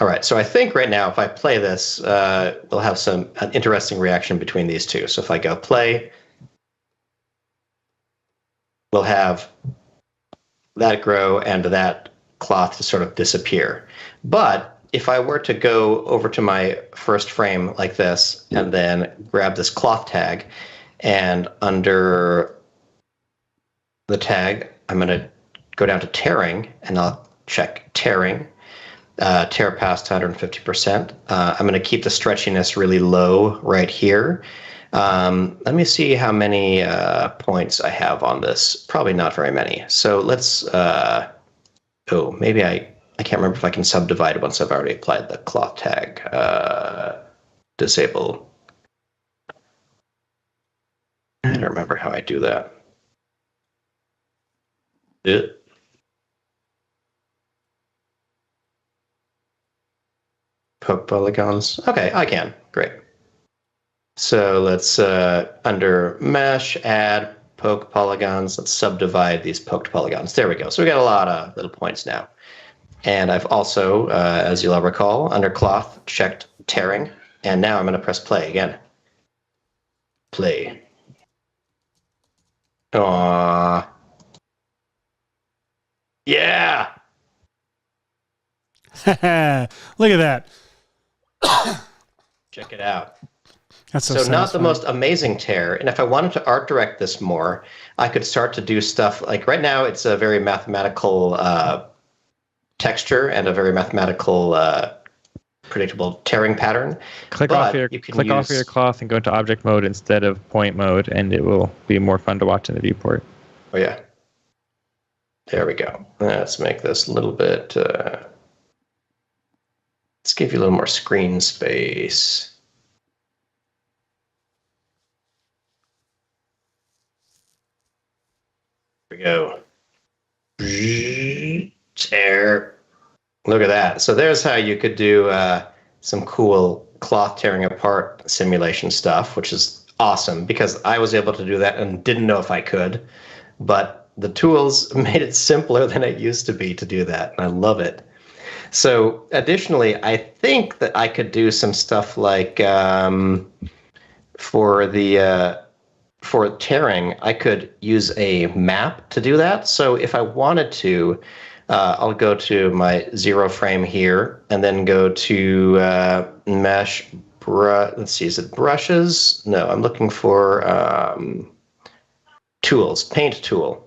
All right, so I think right now if I play this, we'll have an interesting reaction between these two. So if I go play, we'll have that grow and that cloth to sort of disappear. But if I were to go over to my first frame like this and then grab this cloth tag, and under the tag, I'm going to go down to tearing, and I'll check tearing. Tear past 150%. I'm going to keep the stretchiness really low right here. Let me see how many points I have on this. Probably not very many. So let's, maybe I can't remember if I can subdivide once I've already applied the cloth tag. Disable. I don't remember how I do that. Poke polygons. Okay, I can. Great. So let's, under mesh, add poke polygons. Let's subdivide these poked polygons. There we go. So we got a lot of little points now. And I've also, as you'll recall, under cloth, checked tearing. And now I'm going to press play again. Play. Aww. Yeah! Look at that. Check it out. That's so not the most amazing tear. And if I wanted to art direct this more, I could start to do stuff like right now it's a very mathematical texture and a very mathematical predictable tearing pattern. Click off your cloth and go into object mode instead of point mode, and it will be more fun to watch in the viewport. Oh yeah. There we go. Let's make this a little bit let's give you a little more screen space. we go. Tear. Look at that. So there's how you could do some cool cloth tearing apart simulation stuff, which is awesome because I was able to do that and didn't know if I could. But the tools made it simpler than it used to be to do that, and I love it. So additionally, I think that I could do some stuff like for tearing, I could use a map to do that. So if I wanted to, I'll go to my zero frame here and then go to mesh. Let's see, is it brushes? No, I'm looking for tools, paint tool.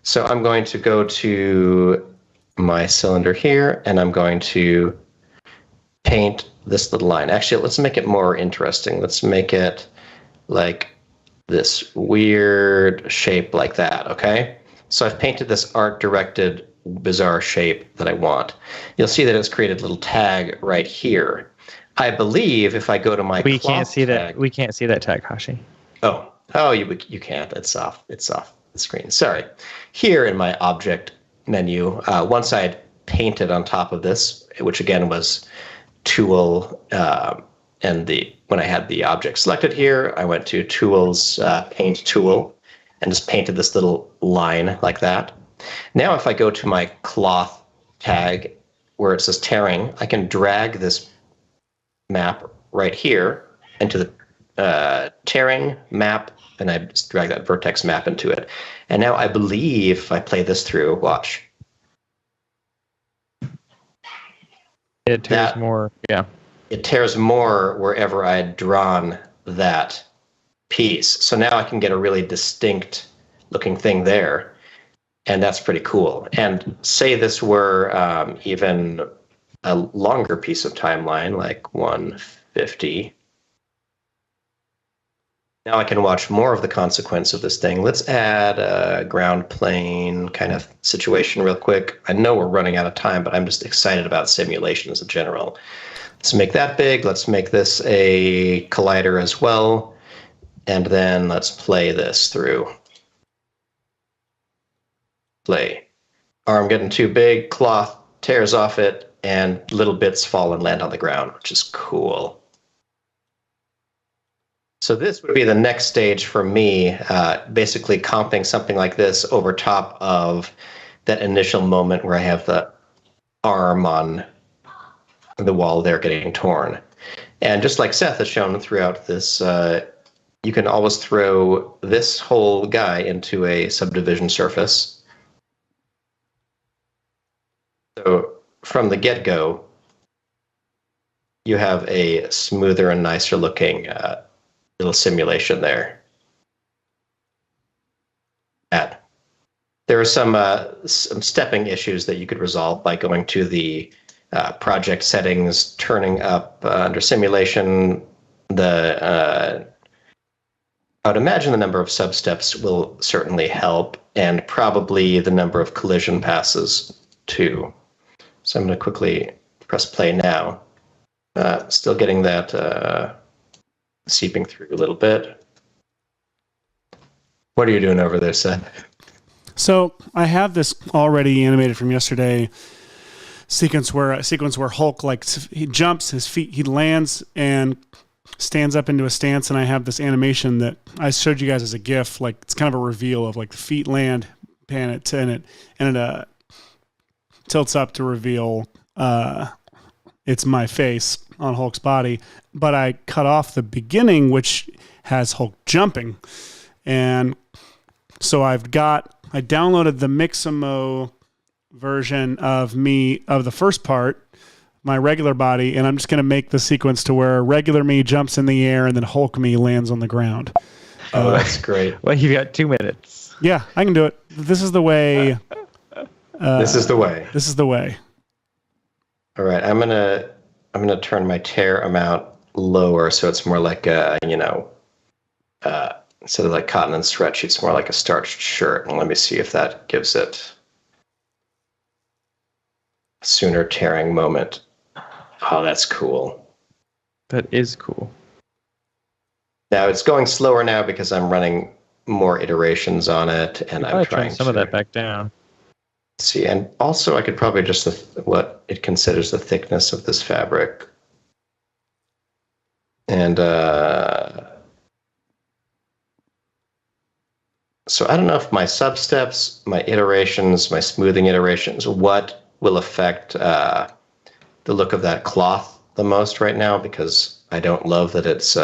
So I'm going to go to my cylinder here and I'm going to paint this little line. Actually, let's make it more interesting. Let's make it like this weird shape like that, okay? So I've painted this art-directed bizarre shape that I want. You'll see that it's created a little tag right here. I believe if I go to my we can't see tag, that. We can't see that tag, Hashi. Oh, you can't. It's off. It's off the screen. Sorry. Here in my object menu, once I'd painted on top of this, which again was tool, and when I had the object selected here, I went to tools, paint tool, and just painted this little line like that. Now if I go to my cloth tag where it says tearing, I can drag this map right here into the tearing map, and I just drag that vertex map into it. And now I believe if I play this through, watch. It tears more, yeah. It tears more wherever I had drawn that piece. So now I can get a really distinct looking thing there. And that's pretty cool. And say this were even a longer piece of timeline, like 150. Now I can watch more of the consequence of this thing. Let's add a ground plane kind of situation real quick. I know we're running out of time, but I'm just excited about simulations in general. Let's make that big. Let's make this a collider as well. And then let's play this through. Play. Arm getting too big, cloth tears off it, and little bits fall and land on the ground, which is cool. So this would be the next stage for me, basically comping something like this over top of that initial moment where I have the arm on the wall there getting torn. And just like Seth has shown throughout this, you can always throw this whole guy into a subdivision surface. So from the get-go, you have a smoother and nicer looking little simulation there. There are some stepping issues that you could resolve by going to the project settings, turning up under simulation. I would imagine the number of sub-steps will certainly help, and probably the number of collision passes too. So I'm going to quickly press play now. Still getting that seeping through a little bit. What are you doing over there, Seth? So I have this already animated from yesterday sequence where Hulk, like, he jumps, his feet, he lands and stands up into a stance, and I have this animation that I showed you guys as a GIF. Like, it's kind of a reveal of like the feet land, pan it, and it tilts up to reveal it's my face on Hulk's body, but I cut off the beginning, which has Hulk jumping. And so I downloaded the Mixamo version of the first part, my regular body, and I'm just going to make the sequence to where regular me jumps in the air and then Hulk me lands on the ground. Oh, that's great. Well, you've got 2 minutes. Yeah, I can do it. This is the way. This is the way. This is the way. All right, I'm gonna turn my tear amount lower so it's more like instead of like cotton and stretch, it's more like a starched shirt. And let me see if that gives it a sooner tearing moment. Oh, that's cool. That is cool. Now it's going slower now because I'm running more iterations on it, and I'm trying some of that back down. See, and also I could probably just what it considers the thickness of this fabric. And so I don't know if my substeps, my iterations, my smoothing iterations, what will affect the look of that cloth the most right now, because I don't love that it's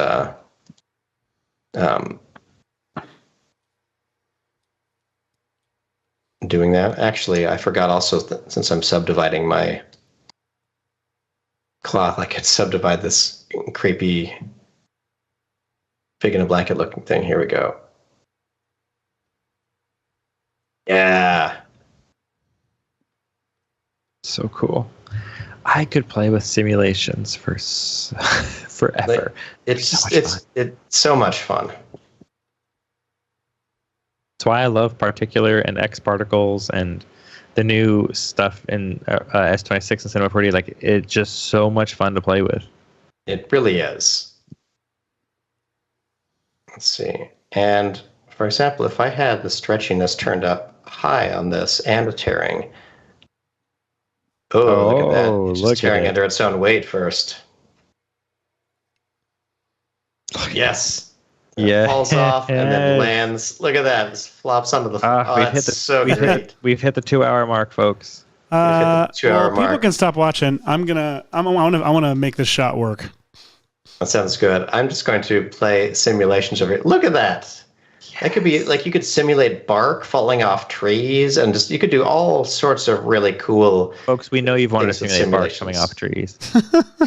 doing that. Actually, I forgot also, since I'm subdividing my cloth, I could subdivide this creepy pig in a blanket looking thing. Here we go. Yeah. So cool. I could play with simulations for forever. It's so much fun. That's why I love particular and X particles and the new stuff in S26 and Cinema 4D. Like, it's just so much fun to play with. It really is. Let's see. And for example, if I had the stretchiness turned up high on this and the tearing. Oh, look at that. It's just tearing under its own weight first. Yes. Yeah. It falls off and then lands. Look at that. It flops onto the We've hit the 2-hour mark, folks. People can stop watching. I want to make this shot work. That sounds good. I'm just going to play simulations of it. Look at that. Yes. That could be like, you could simulate bark falling off trees, and you could do all sorts of really cool. Folks, we know you've wanted to simulate bark coming off trees.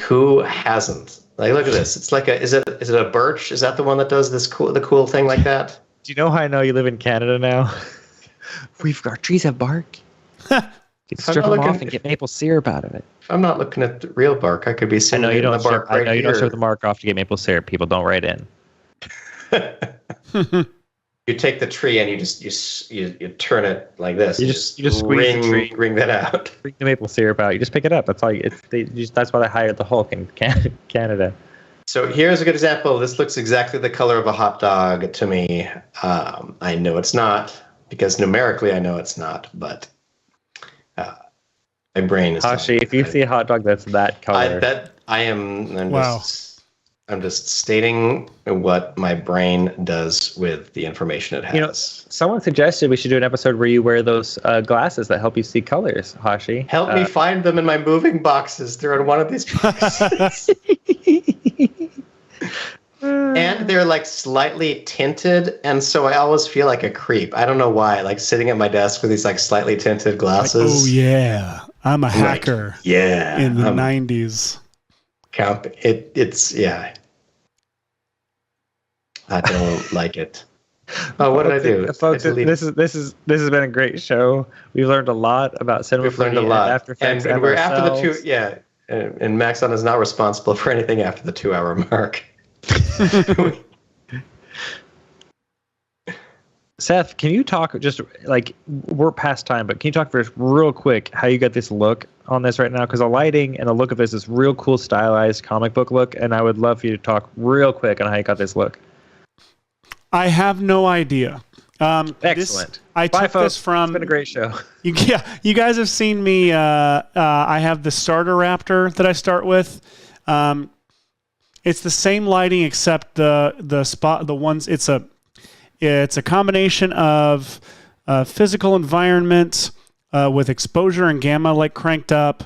Who hasn't? Like, look at this. It's like is it a birch? Is that the one that does the cool thing like that? Do you know how I know you live in Canada now? Our trees have bark. You strip them off and get maple syrup out of it. If I'm not looking at the real bark, I could be simulating the bark right here. I know you don't strip the bark off to get maple syrup. People don't write in. You take the tree and you turn it like this. You just squeeze the tree, wring that out. Bring the maple syrup out. You just pick it up. That's all. That's why they hired the Hulk in Canada. So here's a good example. This looks exactly the color of a hot dog to me. I know it's not, because numerically I know it's not, but my brain is. Hashi, if you see a hot dog that's that color, I'm just stating what my brain does with the information it has. You know, someone suggested we should do an episode where you wear those glasses that help you see colors, Hashi. Help me find them in my moving boxes. They're in one of these boxes. And they're like slightly tinted, and so I always feel like a creep. I don't know why. Like sitting at my desk with these like slightly tinted glasses. Like, oh yeah, I'm a hacker. Yeah, in the 90s. It's yeah. I don't like it. Oh, what did I do? Folks, this has been a great show. We've learned a lot about cinema. We've learned a lot. After Effects, and we're after the 2. Yeah, and Maxon is not responsible for anything after the 2-hour mark. Seth, can you talk, just like, we're past time, but can you talk for us real quick how you got this look on this right now? Because the lighting and the look of this is real cool, stylized comic book look, and I would love for you to talk real quick on how you got this look. I have no idea. Excellent. I took this from. It's been a great show. You guys have seen me. I have the starter Raptor that I start with. It's the same lighting except the spot. The ones it's a combination of physical environment with exposure and gamma like cranked up.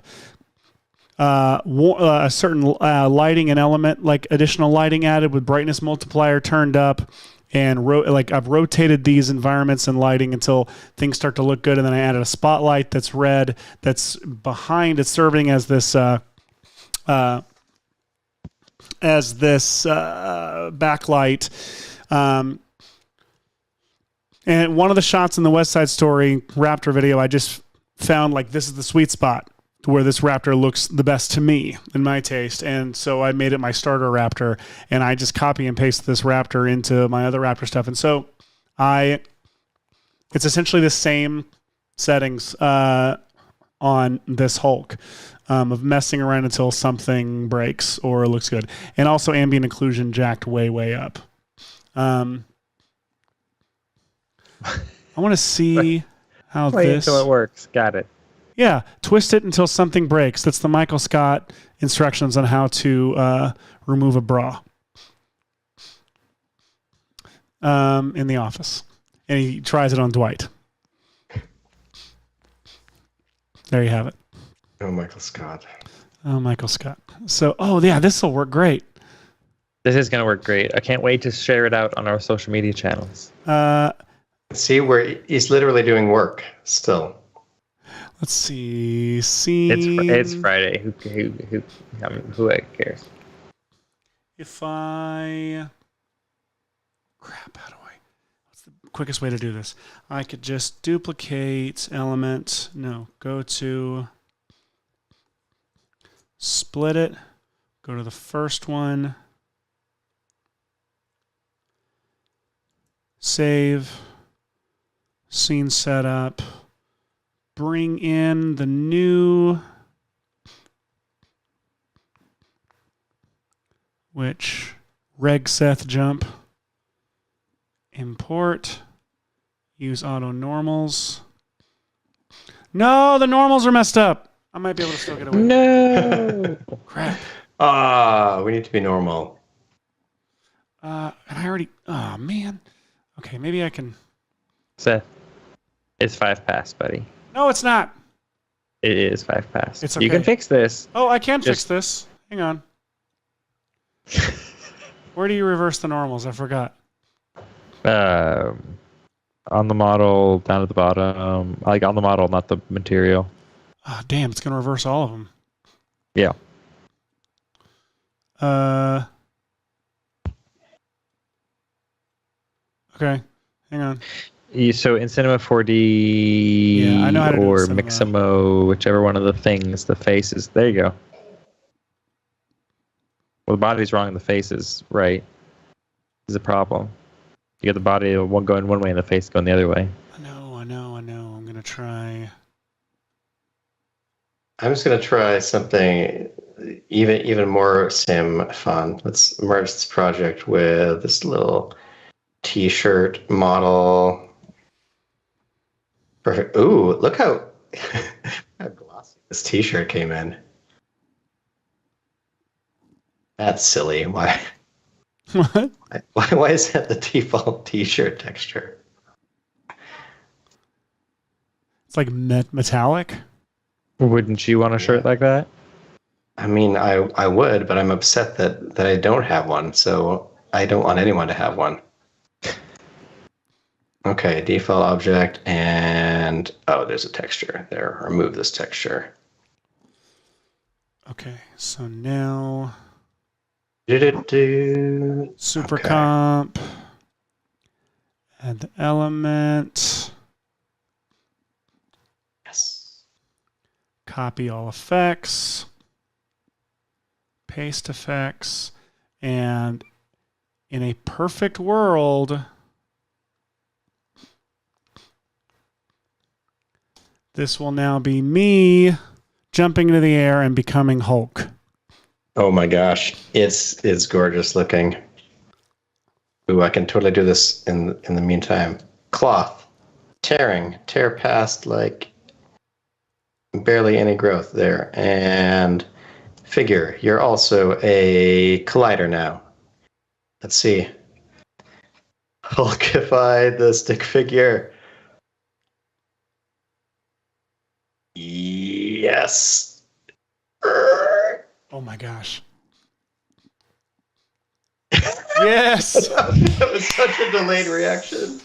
A certain lighting and element, like additional lighting added with brightness multiplier turned up, and I've rotated these environments and lighting until things start to look good, and then I added a spotlight that's red that's behind it, serving as this backlight. And one of the shots in the West Side Story Raptor video, I just found like this is the sweet spot to where this Raptor looks the best to me in my taste. And so I made it my starter Raptor, and I just copy and paste this Raptor into my other Raptor stuff. And so it's essentially the same settings on this Hulk of messing around until something breaks or looks good. And also ambient occlusion jacked way, way up. I want to see how Play this. until it works. Got it. Yeah, twist it until something breaks. That's the Michael Scott instructions on how to remove a bra in The Office. And he tries it on Dwight. There you have it. Oh, Michael Scott. Oh, Michael Scott. So, this will work great. This is going to work great. I can't wait to share it out on our social media channels. See, where he's literally doing work still. Let's see. Scene. It's Friday. Who cares? If I... Crap, how do I... What's the quickest way to do this? I could just duplicate element. No, go to... Split it. Go to the first one. Save. Scene setup. Bring in the new, which reg Seth jump. Import. Use auto normals. No, the normals are messed up. I might be able to still get away. No. Crap. We need to be normal. And I already. Oh man. Okay, maybe I can. Seth, it's 5 past, buddy. No, it's not. It is 5 past. It's okay. You can fix this. Oh, I can fix this. Hang on. Where do you reverse the normals? I forgot. On the model, down at the bottom. Like on the model, not the material. Oh, damn, it's going to reverse all of them. Yeah. Okay, hang on. So in Cinema 4D Yeah, I know how to do or Cinema. Mixamo, whichever one of the things, the faces, there you go. Well, the body's wrong and the face is right. Is a problem. You got the body one going one way and the face going the other way. I know. I'm going to try. I'm just going to try something even more sim fun. Let's merge this project with this little t-shirt model. Perfect. Ooh, look how glossy this t-shirt came in. That's silly. Why? What? Why is that the default t-shirt texture? It's like metallic. Wouldn't you want a shirt like that? I mean, I would, but I'm upset that I don't have one, so I don't want anyone to have one. Okay, default object, and there's a texture there. Remove this texture. Okay, so now super Okay. comp, add the element, Yes. copy all effects, paste effects, and in a perfect world, this will now be me jumping into the air and becoming Hulk. Oh my gosh, it's gorgeous looking. Ooh, I can totally do this in the meantime. Cloth, tear past like barely any growth there, and figure. You're also a collider now. Let's see. Hulkify the stick figure. Yes. Oh my gosh. Yes. That was such a delayed reaction.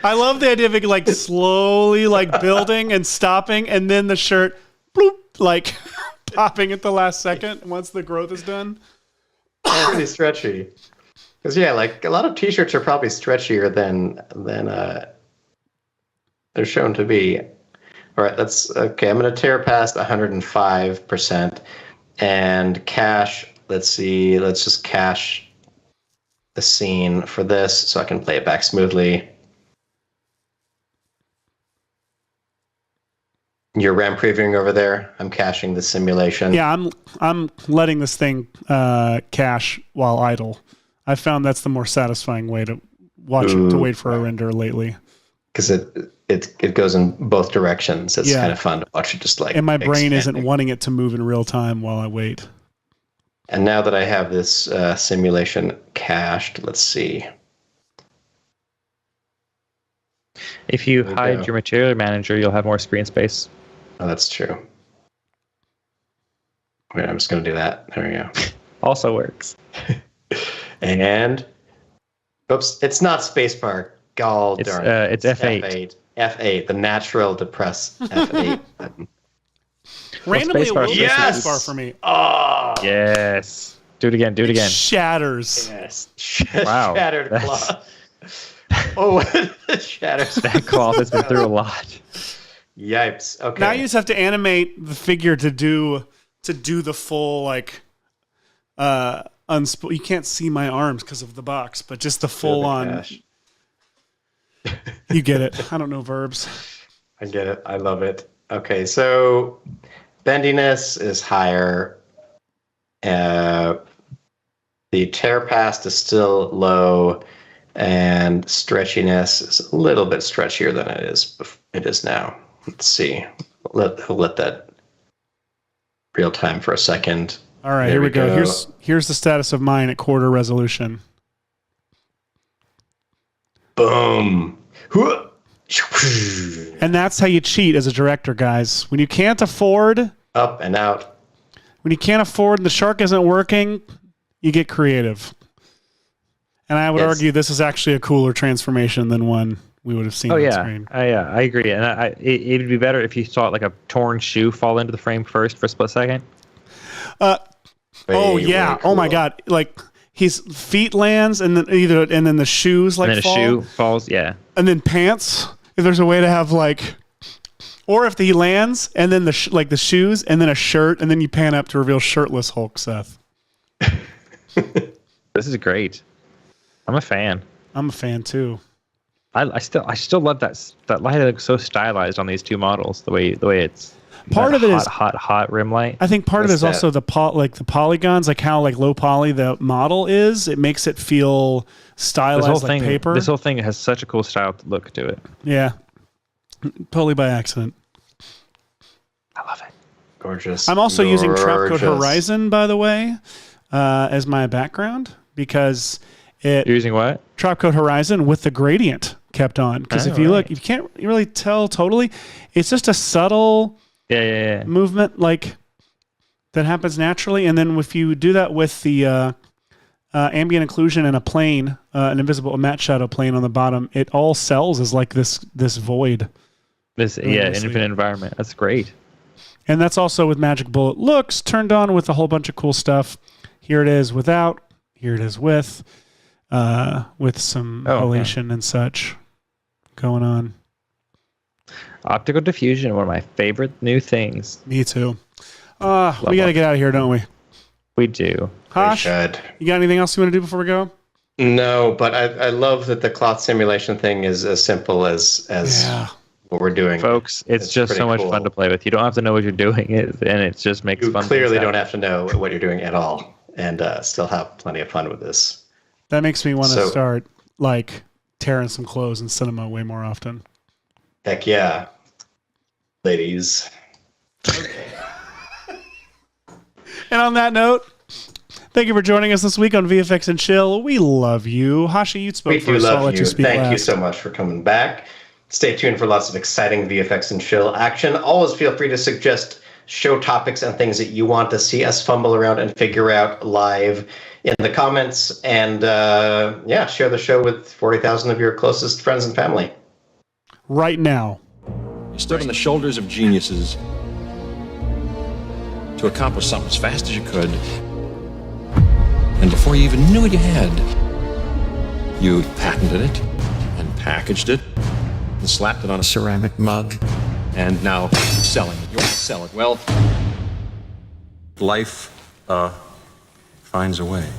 I love the idea of it like slowly like building and stopping, and then the shirt bloop, like popping at the last second once the growth is done. Pretty stretchy. Because yeah, like a lot of t-shirts are probably stretchier than they're shown to be. All right, okay. I'm gonna tear past 105% and cache. Let's see. Let's just cache the scene for this so I can play it back smoothly. You're RAM previewing over there. I'm caching the simulation. Yeah, I'm letting this thing cache while idle. I found that's the more satisfying way to watch it, to wait for a render lately. because it goes in both directions. It's kind of fun to watch it just like. And my brain expanding. isn't wanting it to move in real time while I wait. And now that I have this simulation cached, let's see. If you hide your material manager, you'll have more screen space. Oh, that's true. Wait, I'm just going to do that. There we go. Also works. And, oops, it's not spacebar. Gall darn it. It's F8. F8. F8, the natural depress F8 button. Randomly, it will be Yes! spacebar for me. Oh, Yes. Do it again. Do it again. Shatters. yes. Wow. Shattered cloth. Oh, shatters. That cloth has been through a lot. Yipes. Okay. Now you just have to animate the figure to do the full like you can't see my arms because of the box, but just the full on. You get it. I don't know verbs. I get it. I love it. Okay, so bendiness is higher. The tear past is still low, and stretchiness is a little bit stretchier than it is now. Let's see. We'll let that real time for a second. All right, here we go. Here's the status of mine at quarter resolution. Boom. And that's how you cheat as a director, guys. When you can't afford Up and out. When you can't afford and the shark isn't working, you get creative. And I would argue this is actually a cooler transformation than one we would have seen on screen. Yeah, I agree. And it would be better if you saw like a torn shoe fall into the frame first for a split second. Oh yeah! Cool. Oh my God! Like his feet lands and then the shoes like and then fall. A shoe falls, yeah. And then pants. If there's a way to have like, or if he lands and then the shoes and then a shirt and then you pan up to reveal shirtless Hulk Seth. This is great. I'm a fan. I'm a fan too. I still love that light looks so stylized on these two models. The way it's. Part of it is hot rim light. I think part of it is also the polygons, like how like low poly the model is. It makes it feel stylized like paper. This whole thing has such a cool style look to it. Yeah, totally by accident. I love it. Gorgeous. I'm also using Trapcode Horizon, by the way, as my background because You're using what? Trapcode Horizon with the gradient kept on because if you look, you can't really tell totally. It's just a subtle. Yeah. Movement like that happens naturally, and then if you do that with the ambient occlusion and a plane, an invisible matte shadow plane on the bottom, it all sells as like this void. Infinite environment. That's great. And that's also with Magic Bullet looks turned on with a whole bunch of cool stuff. Here it is without. Here it is with some elation and such going on. Optical diffusion, one of my favorite new things. Me too. We got to get out of here, don't we? We do. Hosh, you got anything else you want to do before we go? No, but I love that the cloth simulation thing is as simple as what we're doing. Folks, it's just so much fun to play with. You don't have to know what you're doing, and it just makes fun. You clearly don't have to know what you're doing at all, and still have plenty of fun with this. That makes me want to start like tearing some clothes in cinema way more often. Heck yeah, ladies. And on that note, thank you for joining us this week on VFX and Chill. We love you. Hashi, you spoke first, so I'll let you speak last. Thank you so much for coming back. Stay tuned for lots of exciting VFX and Chill action. Always feel free to suggest show topics and things that you want to see us fumble around and figure out live in the comments. And share the show with 40,000 of your closest friends and family. Right now. You stood on the shoulders of geniuses to accomplish something as fast as you could. And before you even knew what you had, you patented it and packaged it and slapped it on a ceramic mug and now selling it. You want to sell it. Well, life finds a way.